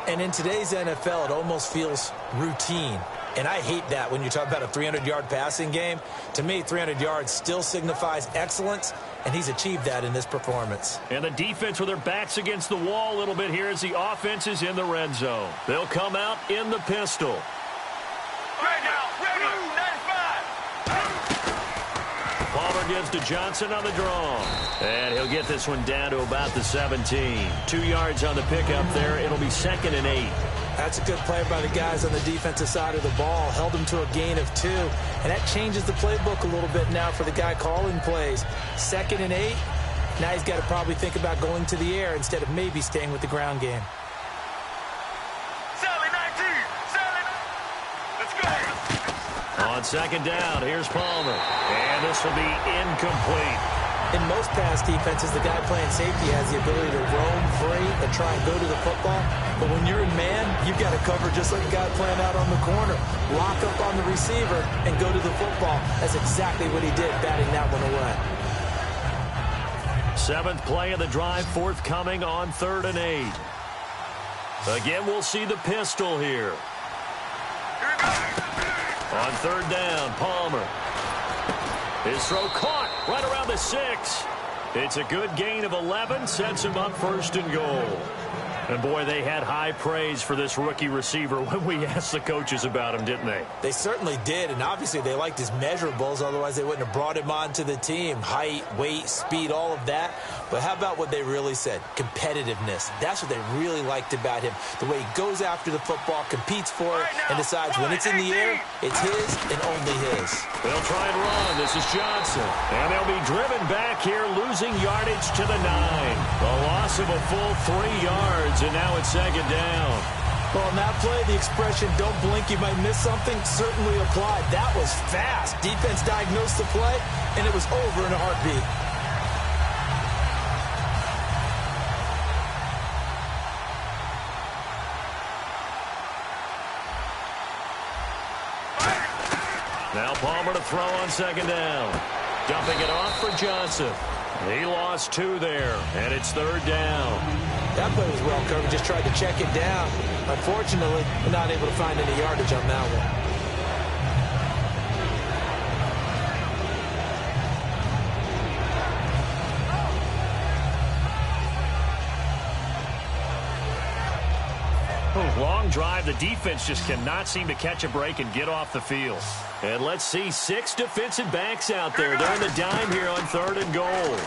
And in today's NFL, it almost feels routine. And I hate that when you talk about a 300-yard passing game. To me, 300 yards still signifies excellence, and he's achieved that in this performance. And the defense with their backs against the wall a little bit here as the offense is in the red zone. They'll come out in the pistol. Right now, Blue 95. Palmer gives to Johnson on the draw. And he'll get this one down to about the 17. 2 yards on the pickup there. It'll be second and 8. That's a good play by the guys on the defensive side of the ball. Held them to a gain of 2. And that changes the playbook a little bit now for the guy calling plays. 2nd and 8. Now he's got to probably think about going to the air instead of maybe staying with the ground game. Sally 19. Sally. Let's go. On 2nd down, here's Palmer. And this will be incomplete. In most pass defenses, the guy playing safety has the ability to roam free and try and go to the football. But when you're in man, you've got to cover just like a guy playing out on the corner. Lock up on the receiver and go to the football. That's exactly what he did, batting that one away. 7th play of the drive forthcoming on 3rd and 8. Again, we'll see the pistol here. On 3rd down, Palmer. His throw caught right around the 6. It's a good gain of 11, sets him up 1st and goal. And, boy, they had high praise for this rookie receiver when we asked the coaches about him, didn't they? They certainly did, and obviously they liked his measurables. Otherwise, they wouldn't have brought him onto the team. Height, weight, speed, all of that. But how about what they really said? Competitiveness. That's what they really liked about him. The way he goes after the football, competes for it, and decides when it's in the air, it's his and only his. They'll try and run. This is Johnson. And they'll be driven back here, losing yardage to the 9. A loss of a full 3 yards. And now it's 2nd down. Well, on that play, the expression, don't blink, you might miss something, certainly applied. That was fast. Defense diagnosed the play, and it was over in a heartbeat. Now Palmer to throw on 2nd down. Dumping it off for Johnson. He lost 2 there, and it's 3rd down. That play was well covered, just tried to check it down. Unfortunately, we're not able to find any yardage on that one. Long drive. The defense just cannot seem to catch a break and get off the field. And let's see 6 defensive backs out there. They're in the dime here on 3rd and goal.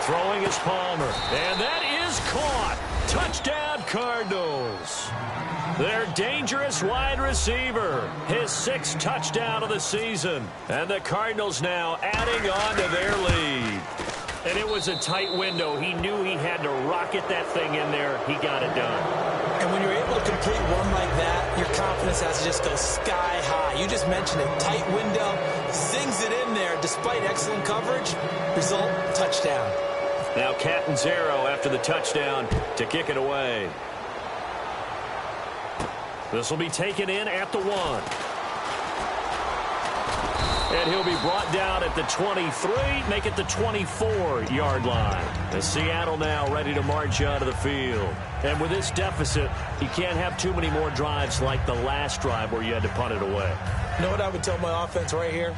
Throwing is Palmer. And that is caught. Touchdown, Cardinals. Their dangerous wide receiver. His 6th touchdown of the season. And the Cardinals now adding on to their lead. And it was a tight window. He knew he had to rocket that thing in there. He got it done. And when you're able to complete one like that, your confidence has to just go sky high. You just mentioned it. Tight window. Zings it in there despite excellent coverage. Result, touchdown. Now Catanzaro after the touchdown to kick it away. This will be taken in at the 1. And he'll be brought down at the 23, make it the 24-yard line. And Seattle now ready to march out of the field. And with this deficit, you can't have too many more drives like the last drive where you had to punt it away. You know what I would tell my offense right here?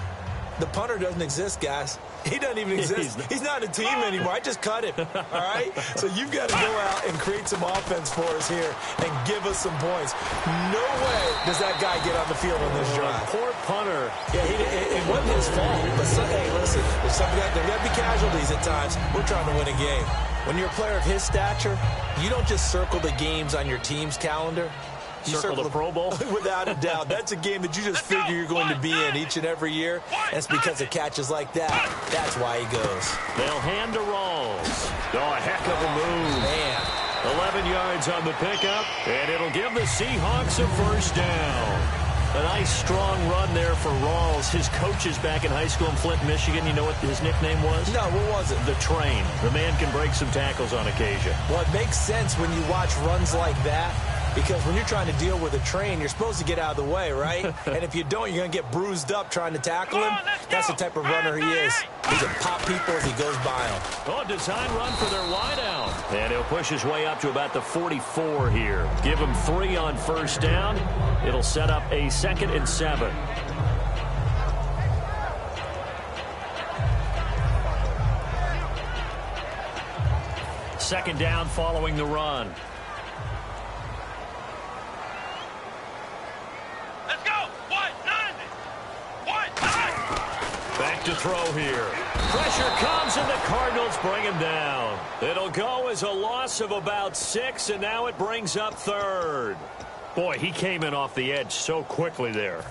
The punter doesn't exist, guys. He doesn't even exist. He's not a team anymore. I just cut him, all right? So you've got to go out and create some offense for us here and give us some points. No way does that guy get on the field on this drive. Poor punter. Yeah, it wasn't his fault. But, hey, listen, there's got to be casualties at times. We're trying to win a game. When you're a player of his stature, you don't just circle the games on your team's calendar. You circle the Pro Bowl? Without a doubt. That's a game that you just figure you're going to be in each and every year. And it's because of catches like that. That's why he goes. They'll hand to Rawls. Oh, a heck of a move. Man. 11 yards on the pickup, and it'll give the Seahawks a 1st down. A nice, strong run there for Rawls. His coaches back in high school in Flint, Michigan, you know what his nickname was? No, what was it? The Train. The man can break some tackles on occasion. Well, it makes sense when you watch runs like that. Because when you're trying to deal with a train, you're supposed to get out of the way, right? And if you don't, you're going to get bruised up trying to tackle him. That's the type of runner he is. He can pop people as he goes by them. Oh, design run for their wideout. And he'll push his way up to about the 44 here. Give him 3 on 1st down. It'll set up a 2nd and 7. Second down following the run. To to throw here. Pressure comes, and the Cardinals bring him down. It'll go as a loss of about 6, and now it brings up third. Boy, he came in off the edge so quickly there.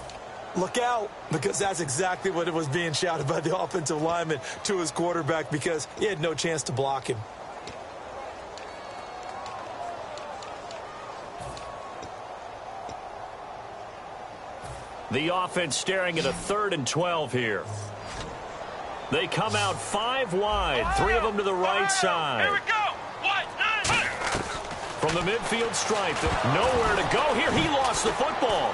Look out, because that's exactly what it was being shouted by the offensive lineman to his quarterback, because he had no chance to block him. The offense staring at a 3rd and 12 here. They come out 5 wide, 3 of them to the right side. Here we go. From the midfield stripe, nowhere to go here. He lost the football.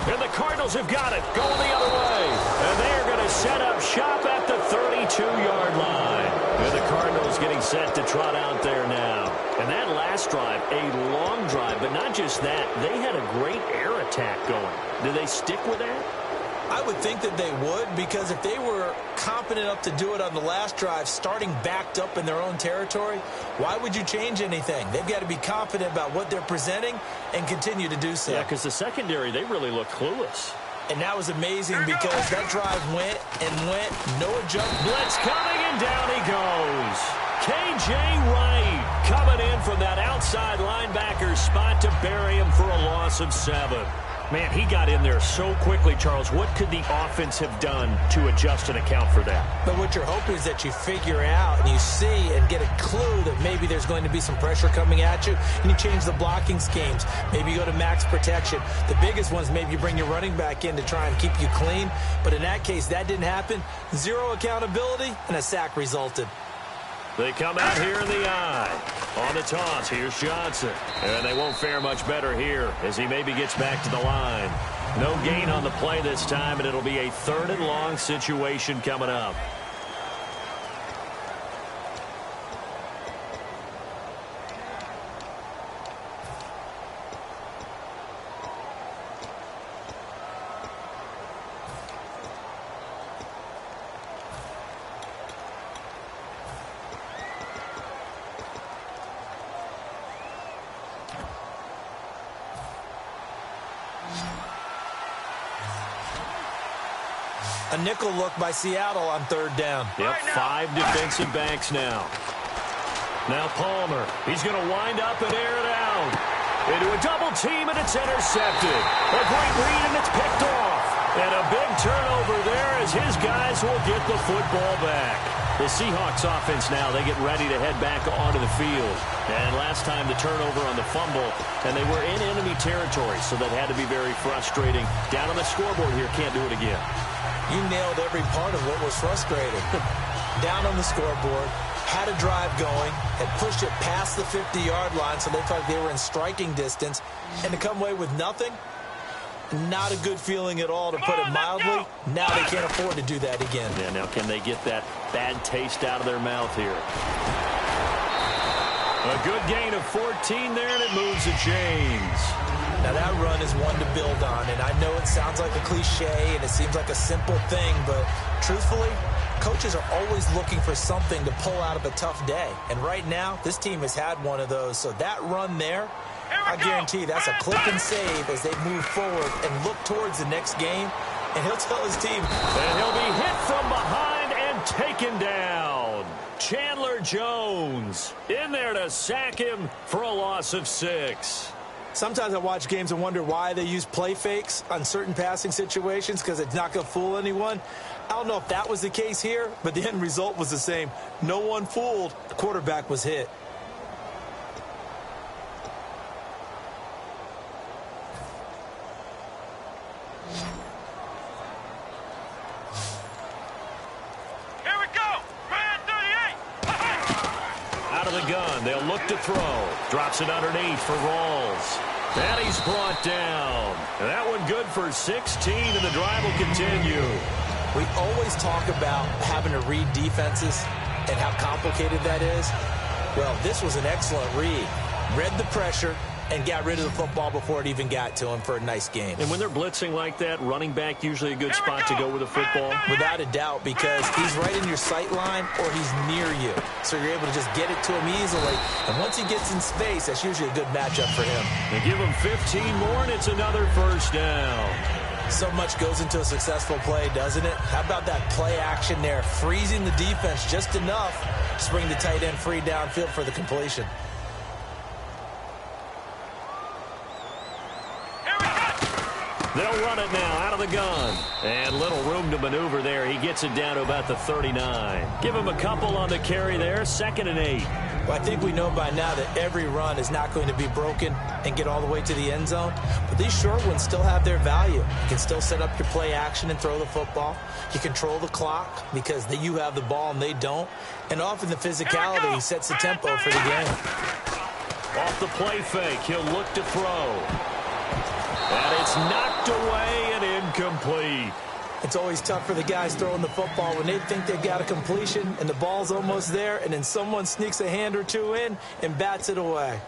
And the Cardinals have got it, going the other way. And they are going to set up shop at the 32-yard line. And the Cardinals getting set to trot out there now. And that last drive, a long drive, but not just that. They had a great air attack going. Do they stick with that? I would think that they would, because if they were competent enough to do it on the last drive, starting backed up in their own territory, why would you change anything? They've got to be confident about what they're presenting and continue to do so. Yeah, because the secondary, they really looked clueless. And that was amazing because that drive went and went, no adjustment. Blitz coming, and down he goes. K.J. Wright coming in from that outside linebacker spot to bury him for a loss of 7. Man, he got in there so quickly, Charles. What could the offense have done to adjust and account for that? But what you're hoping is that you figure out and you see and get a clue that maybe there's going to be some pressure coming at you, and you change the blocking schemes. Maybe you go to max protection. The biggest one is maybe you bring your running back in to try and keep you clean. But in that case, that didn't happen. 0 accountability, and a sack resulted. They come out here in the eye. On the toss, here's Johnson. And they won't fare much better here as he maybe gets back to the line. No gain on the play this time, and it'll be a 3rd and long situation coming up. A nickel look by Seattle on 3rd down. Yep, 5 defensive backs now. Now Palmer. He's going to wind up and air it out. Into a double team, and it's intercepted. A great read, and it's picked off. And a big turnover there as his guys will get the football back. The Seahawks offense now, they get ready to head back onto the field. And last time the turnover on the fumble, and they were in enemy territory, so that had to be very frustrating. Down on the scoreboard here, can't do it again. You nailed every part of what was frustrating. Down on the scoreboard, had a drive going, had pushed it past the 50-yard line, so they felt like they were in striking distance, and to come away with nothing, not a good feeling at all, to put it mildly. Now they can't afford to do that again. Yeah, now can they get that bad taste out of their mouth here? A good gain of 14 there, and it moves the chains. Now that run is one to build on, and I know it sounds like a cliche and it seems like a simple thing, but truthfully, coaches are always looking for something to pull out of a tough day. And right now, this team has had one of those. So that run there, I guarantee that's a clip and save as they move forward and look towards the next game. And he'll tell his team. And he'll be hit from behind and taken down. Chandler Jones in there to sack him for a loss of 6. Sometimes I watch games and wonder why they use play fakes on certain passing situations, because it's not going to fool anyone. I don't know if that was the case here, but the end result was the same. No one fooled. The quarterback was hit. Here we go. Man 38. Out of the gun, they'll look to throw. Drops it underneath for Rawls. And he's brought down. And that one good for 16, and the drive will continue. We always talk about having to read defenses and how complicated that is. Well, this was an excellent read. Read the pressure and got rid of the football before it even got to him for a nice game. And when they're blitzing like that, running back usually a good spot to go with the football. Without a doubt, because he's right in your sight line or he's near you. So you're able to just get it to him easily. And once he gets in space, that's usually a good matchup for him. They give him 15 more, and it's another first down. So much goes into a successful play, doesn't it? How about that play action there, freezing the defense just enough to bring the tight end free downfield for the completion. They'll run it now out of the gun. And little room to maneuver there. He gets it down to about the 39. Give him a couple on the carry there. 2nd and 8. Well, I think we know by now that every run is not going to be broken and get all the way to the end zone. But these short ones still have their value. You can still set up your play action and throw the football. You control the clock because you have the ball and they don't. And often the physicality sets the tempo for the game. Off the play fake, he'll look to throw. And it's knocked away and incomplete. It's always tough for the guys throwing the football when they think they've got a completion and the ball's almost there, and then someone sneaks a hand or two in and bats it away.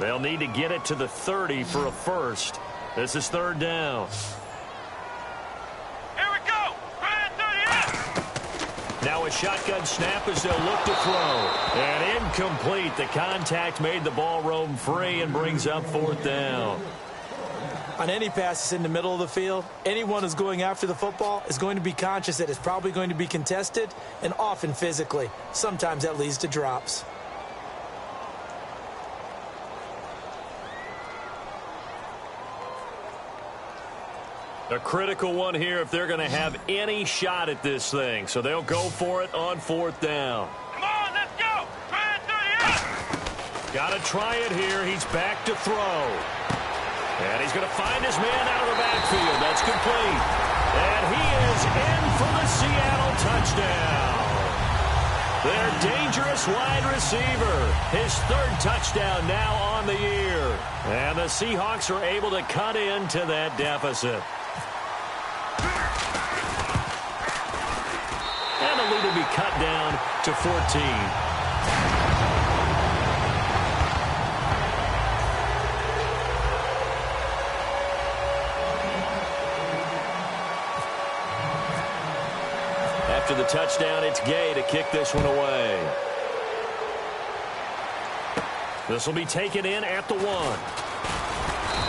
They'll need to get it to the 30 for a first. This is 3rd down. Now a shotgun snap as they'll look to throw. And incomplete. The contact made the ball roam free and brings up 4th down. On any passes in the middle of the field, anyone who's going after the football is going to be conscious that it's probably going to be contested, and often physically. Sometimes that leads to drops. A critical one here if they're going to have any shot at this thing. So they'll go for it on 4th down. Come on, let's go. Got to try it here. He's back to throw. And he's going to find his man out of the backfield. That's complete. And he is in for the Seattle touchdown. Their dangerous wide receiver. His 3rd touchdown now on the year. And the Seahawks are able to cut into that deficit. And the lead will be cut down to 14. After the touchdown, it's Gay to kick this one away. This will be taken in at the 1.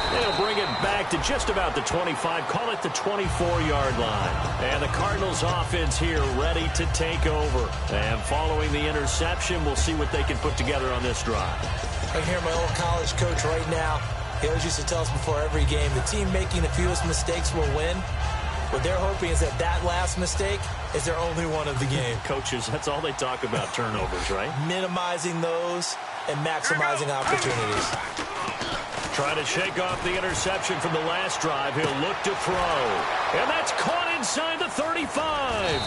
They'll bring it back to just about the 25, call it the 24-yard line. And the Cardinals offense here ready to take over. And following the interception, we'll see what they can put together on this drive. I hear my old college coach right now. He always used to tell us before every game, the team making the fewest mistakes will win. What they're hoping is that last mistake is their only one of the game. Coaches, that's all they talk about, turnovers, right? Minimizing those and maximizing opportunities. Trying to shake off the interception from the last drive. He'll look to throw. And that's caught inside the 35.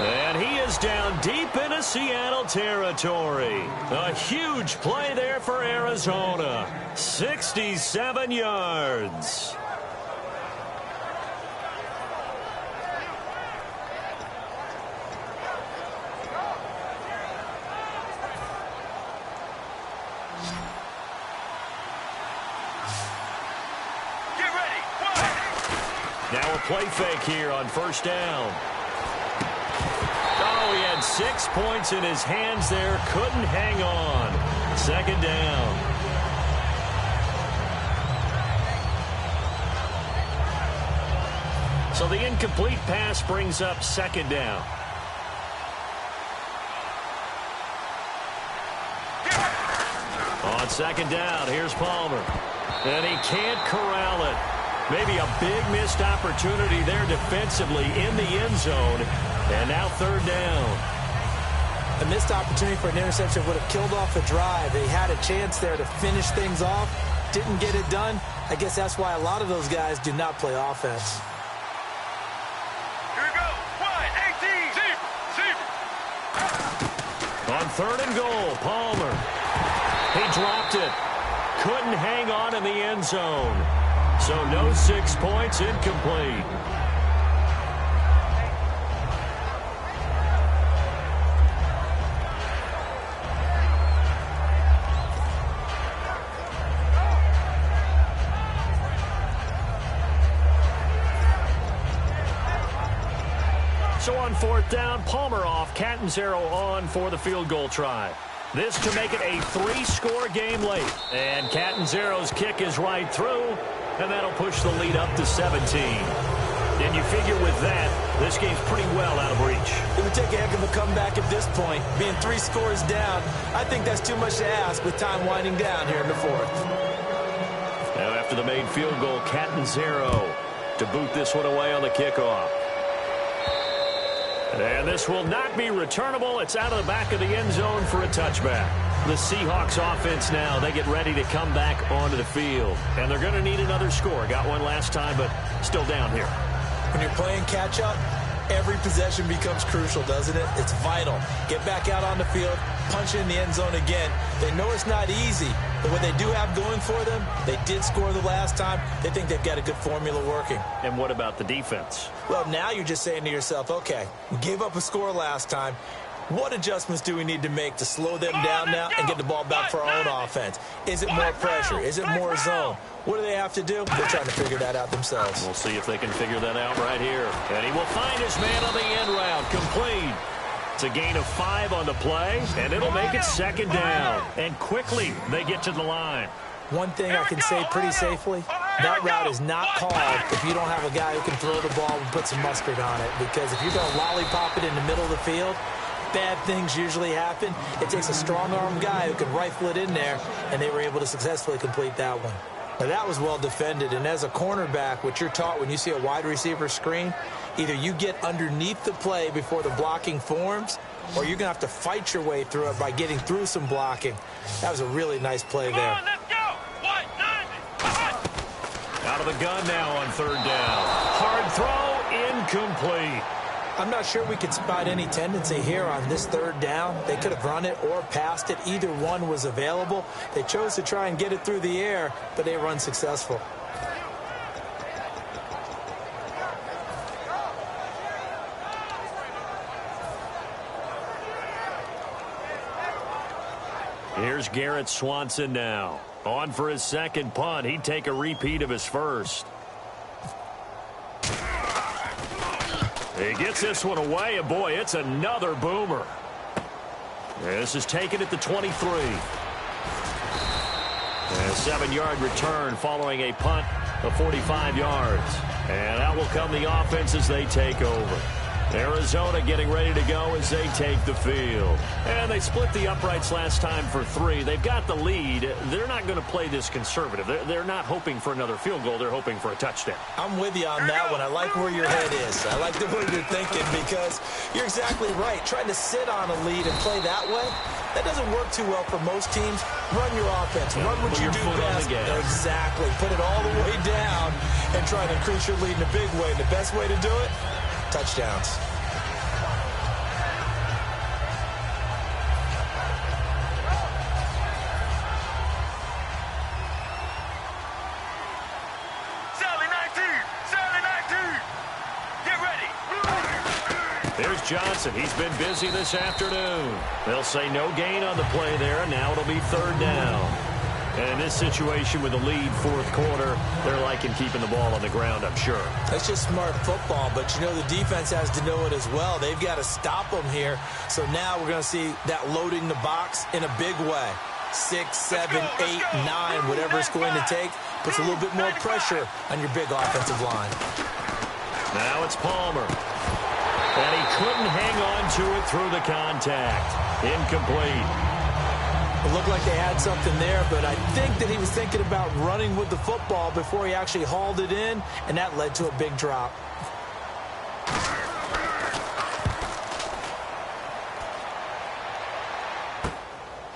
And he is down deep into Seattle territory. A huge play there for Arizona. 67 yards. Now a play fake here on 1st down. Oh, he had 6 points in his hands there. Couldn't hang on. 2nd down. So the incomplete pass brings up 2nd down. On 2nd down, here's Palmer. And he can't corral it. Maybe a big missed opportunity there defensively in the end zone. And now 3rd down. A missed opportunity for an interception would have killed off the drive. They had a chance there to finish things off. Didn't get it done. I guess that's why a lot of those guys do not play offense. Here we go. 1, 18, 0. On 3rd and goal, Palmer. He dropped it. Couldn't hang on in the end zone. So no 6 points, incomplete. So on fourth down, Palmer off, Catanzaro on for the field goal try. This to make it a 3-score game late. And Catanzaro's kick is right through, and that'll push the lead up to 17. And you figure with that, this game's pretty well out of reach. It would take a heck of a comeback at this point. Being 3 scores down, I think that's too much to ask with time winding down here in the fourth. Now after the made field goal, Catanzaro to boot this one away on the kickoff. And this will not be returnable. It's out of the back of the end zone for a touchback. The Seahawks offense now, they get ready to come back onto the field. And they're going to need another score. Got one last time, but still down here. When you're playing catch-up, every possession becomes crucial, doesn't it? It's vital. Get back out on the field, punch in the end zone again. They know it's not easy, but what they do have going for them, they did score the last time. They think they've got a good formula working. And what about the defense? Well, now you're just saying to yourself, okay, we gave up a score last time. What adjustments do we need to make to slow them down now and get the ball back for our own offense? Is it more pressure? Is it more zone? What do they have to do? They're trying to figure that out themselves. We'll see if they can figure that out right here. And he will find his man on the end route. Complete. It's a gain of 5 on the play, and it'll make it second down. And quickly, they get to the line. One thing I can say pretty safely, that route is not called if you don't have a guy who can throw the ball and put some mustard on it. Because if you're going to lollipop it in the middle of the field, bad things usually happen. It takes a strong-arm guy who can rifle it in there, and they were able to successfully complete that one. Now, that was well defended, and as a cornerback, what you're taught when you see a wide receiver screen, either you get underneath the play before the blocking forms, or you're going to have to fight your way through it by getting through some blocking. That was a really nice play there. Out of the gun now on third down. Hard throw, incomplete. I'm not sure we could spot any tendency here on this third down. They could have run it or passed it. Either one was available. They chose to try and get it through the air, but they were unsuccessful. Here's Garrett Swanson now. On for his second punt. He'd take a repeat of his first. He gets this one away, and boy, it's another boomer. This is taken at the 23. And a 7-yard return following a punt of 45 yards. And out will come the offense as they take over. Arizona getting ready to go as they take the field. And they split the uprights last time for 3. They've got the lead. They're not going to play this conservative. They're not hoping for another field goal. They're hoping for a touchdown. I'm with you on that one. I like where your head is. I like the way you're thinking because you're exactly right. Trying to sit on a lead and play that way, that doesn't work too well for most teams. Run your offense. Run what you do best. Exactly. Put it all the way down and try to increase your lead in a big way. And the best way to do it, touchdowns. There's Johnson. He's been busy this afternoon. They'll say no gain on the play there, and now it'll be third down. And in this situation with the lead fourth quarter, they're liking keeping the ball on the ground, I'm sure. That's just smart football, but you know the defense has to know it as well. They've got to stop them here. So now we're going to see that loading the box in a big way. 6, 7, 8, 9, whatever it's going to take, puts a little bit more pressure on your big offensive line. Now it's Palmer. And he couldn't hang on to it through the contact. Incomplete. It looked like they had something there, but I think that he was thinking about running with the football before he actually hauled it in, and that led to a big drop.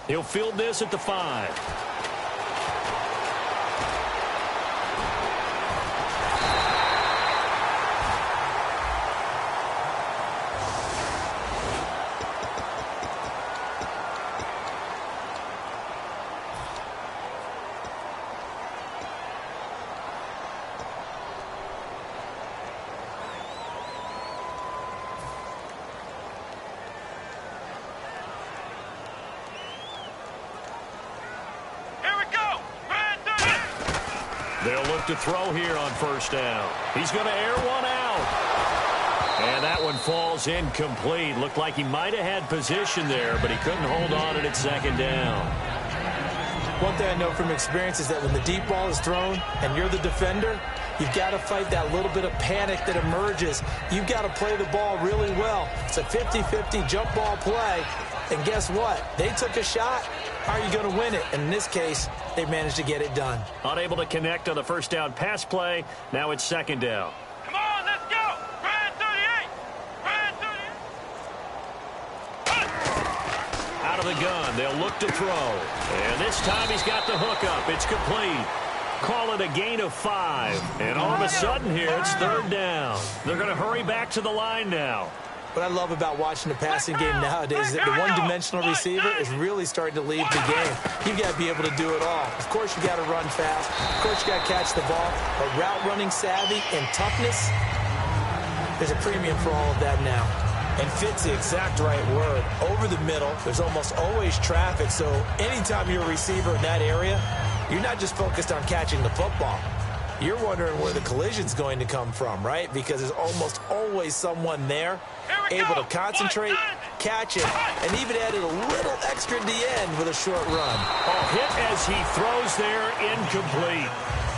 He'll field this at the 5. They'll look to throw here on first down. He's going to air one out. And that one falls incomplete. Looked like he might have had position there, but he couldn't hold on at second down. One thing I know from experience is that when the deep ball is thrown and you're the defender, you've got to fight that little bit of panic that emerges. You've got to play the ball really well. It's a 50-50 jump ball play. And guess what? They took a shot. How are you going to win it? And in this case, they managed to get it done. Unable to connect on the first down pass play. Now it's second down. Come on, let's go. Brand 38. Brand 38. Out of the gun. They'll look to throw. And this time he's got the hook up. It's complete. Call it a gain of 5. And all of a sudden here, it's third down. They're going to hurry back to the line now. What I love about watching the passing game nowadays is that the one-dimensional receiver is really starting to lead the game. You've got to be able to do it all. Of course, you got to run fast. Of course, you got to catch the ball. But route running savvy and toughness, there's a premium for all of that now. And fit's the exact right word. Over the middle, there's almost always traffic. So anytime you're a receiver in that area, you're not just focused on catching the football. You're wondering where the collision's going to come from, right? Because there's almost always someone there able to concentrate, catch it, and even added a little extra at the end with a short run. Hit as he throws there, incomplete.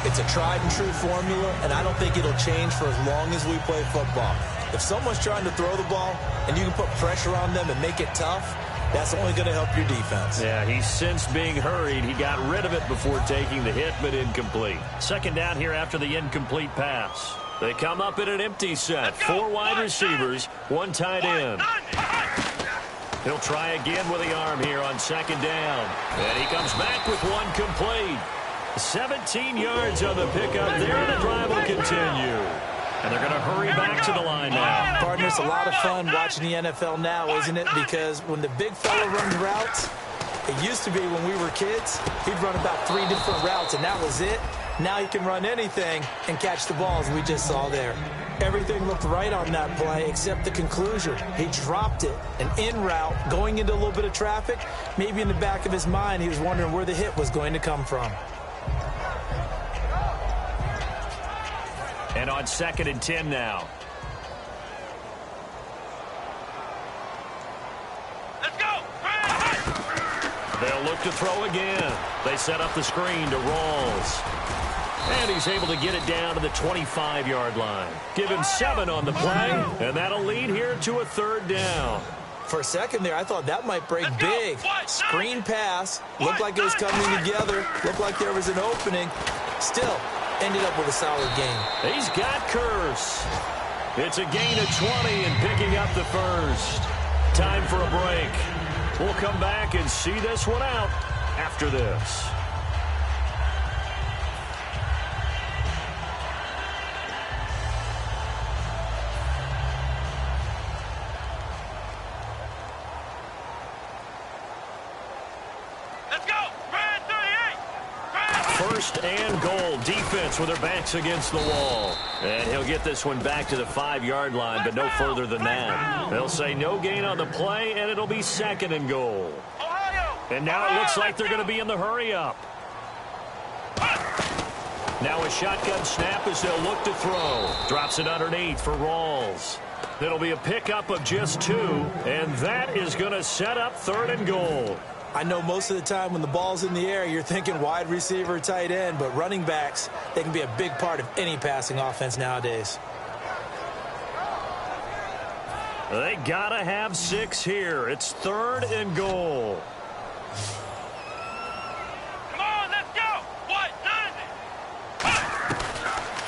It's a tried and true formula, and I don't think it'll change for as long as we play football. If someone's trying to throw the ball and you can put pressure on them and make it tough, that's only going to help your defense. Yeah, he's since being hurried. He got rid of it before taking the hit, but incomplete. Second down here after the incomplete pass. They come up in an empty set. 4 wide receivers, 1 tight end. He'll try again with the arm here on second down. And he comes back with 1 complete. 17 yards on the pickup there, and the drive will continue. And they're going to hurry back to the line now. Partner, it's a lot of fun watching the NFL now, isn't it? Because when the big fella runs routes, it used to be when we were kids, he'd run about 3 different routes, and that was it. Now he can run anything and catch the balls we just saw there. Everything looked right on that play except the conclusion. He dropped it, an in route, going into a little bit of traffic. Maybe in the back of his mind, he was wondering where the hit was going to come from. And on 2nd and 10 now. Let's go. They'll look to throw again. They set up the screen to Rawls. And he's able to get it down to the 25-yard line. Give him 7 on the play, and that'll lead here to a 3rd down. For a second there, I thought that might break big. Screen pass. Looked like it was coming together. Looked like there was an opening. Still, ended up with a solid game. He's got Curse. It's a gain of 20 and picking up the first. Time for a break. We'll come back and see this one out after this. First and goal. Defense with their backs against the wall. And he'll get this one back to the 5-yard line, but no further than that. They'll say no gain on the play, and it'll be 2nd and goal. And now it looks like they're going to be in the hurry-up. Now a shotgun snap as they'll look to throw. Drops it underneath for Rawls. It'll be a pickup of just 2, and that is going to set up 3rd and goal. I know most of the time when the ball's in the air, you're thinking wide receiver, tight end, but running backs, they can be a big part of any passing offense nowadays. They got to have 6 here. It's 3rd and goal. Come on, let's go. What?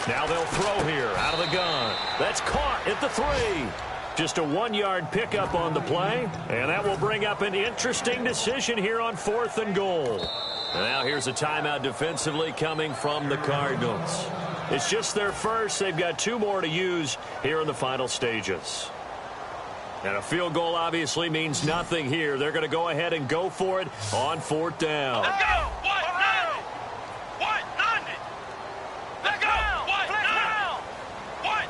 Now they'll throw here out of the gun. That's caught at the 3. Just a 1-yard pickup on the play, and that will bring up an interesting decision here on 4th and goal. And now here's a timeout defensively coming from the Cardinals. It's just their first. They've got 2 more to use here in the final stages. And a field goal obviously means nothing here. They're going to go ahead and go for it on 4th down. Let's go. What? What? Let's go. What? What?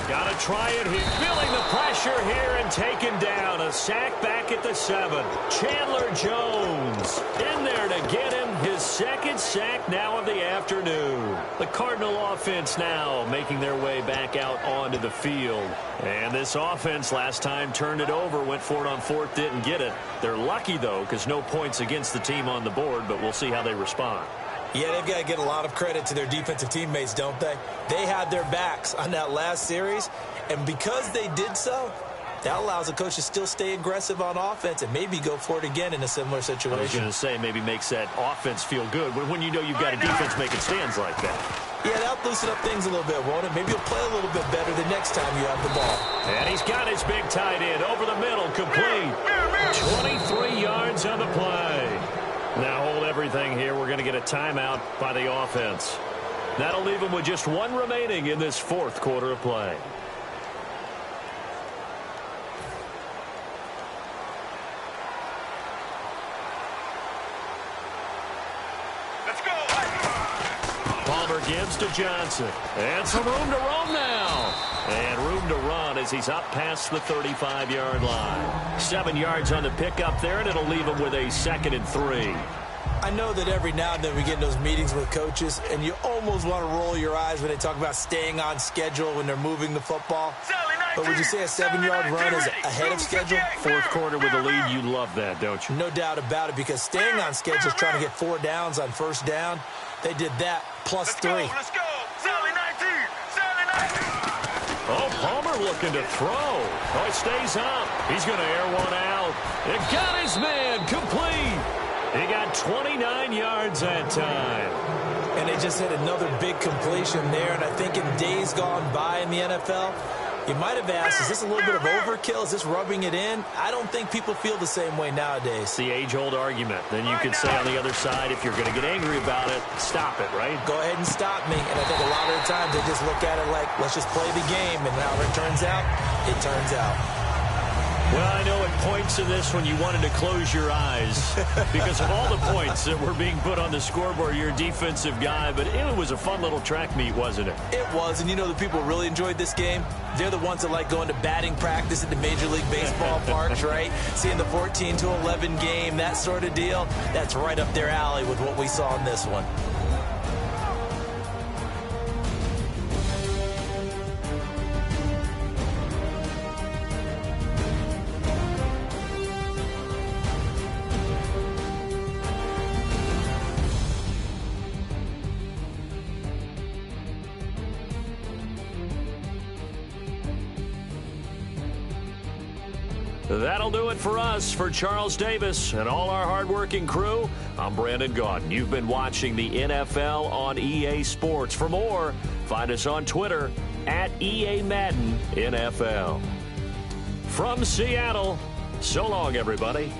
Got a to try it here. Feeling the pressure here and taken down. A sack back at the 7. Chandler Jones in there to get him. His second sack now of the afternoon. The Cardinal offense now making their way back out onto the field. And this offense last time turned it over, went for it on 4th, didn't get it. They're lucky, though, because no points against the team on the board, but we'll see how they respond. Yeah, they've got to get a lot of credit to their defensive teammates, don't they? They had their backs on that last series, and because they did so, that allows the coach to still stay aggressive on offense and maybe go for it again in a similar situation. I was going to say maybe makes that offense feel good when you know you've got a defense making stands like that. Yeah, that'll loosen up things a little bit, won't it? Maybe you'll play a little bit better the next time you have the ball. And he's got his big tight end over the middle, complete. 23 yards on the play. Now hold everything here. We're going to get a timeout by the offense. That'll leave them with just 1 remaining in this 4th quarter of play. Palmer gives to Johnson. And some room to roam now. And room to run as he's up past the 35-yard line. 7 yards on the pickup there, and it'll leave him with a 2nd and 3. I know that every now and then we get in those meetings with coaches, and you almost want to roll your eyes when they talk about staying on schedule when they're moving the football. But would you say a 7-yard run is ahead of schedule? 4th quarter with a lead, you love that, don't you? No doubt about it, because staying on schedule is trying to get 4 downs on 1st down. They did that plus 3. Let's go. Sally 19. Sally 19. Oh, Palmer looking to throw. Oh, it stays up. He's going to air one out. It got his man complete. He got 29 yards that time. And they just hit another big completion there. And I think in days gone by in the NFL, you might have asked, is this a little bit of overkill? Is this rubbing it in? I don't think people feel the same way nowadays. The age-old argument. Then you could say on the other side, if you're going to get angry about it, stop it, right? Go ahead and stop me. And I think a lot of the times they just look at it like, let's just play the game. And however it turns out, it turns out. Well, I know at points in this when you wanted to close your eyes because of all the points that were being put on the scoreboard. You're a defensive guy, but it was a fun little track meet, wasn't it? It was, and you know the people really enjoyed this game? They're the ones that like going to batting practice at the Major League Baseball parks, right? Seeing the 14-11 game, that sort of deal. That's right up their alley with what we saw in this one. That'll do it for us. For Charles Davis and all our hardworking crew, I'm Brandon Gaudin. You've been watching the NFL on EA Sports. For more, find us on Twitter at EA Madden NFL. From Seattle, so long, everybody.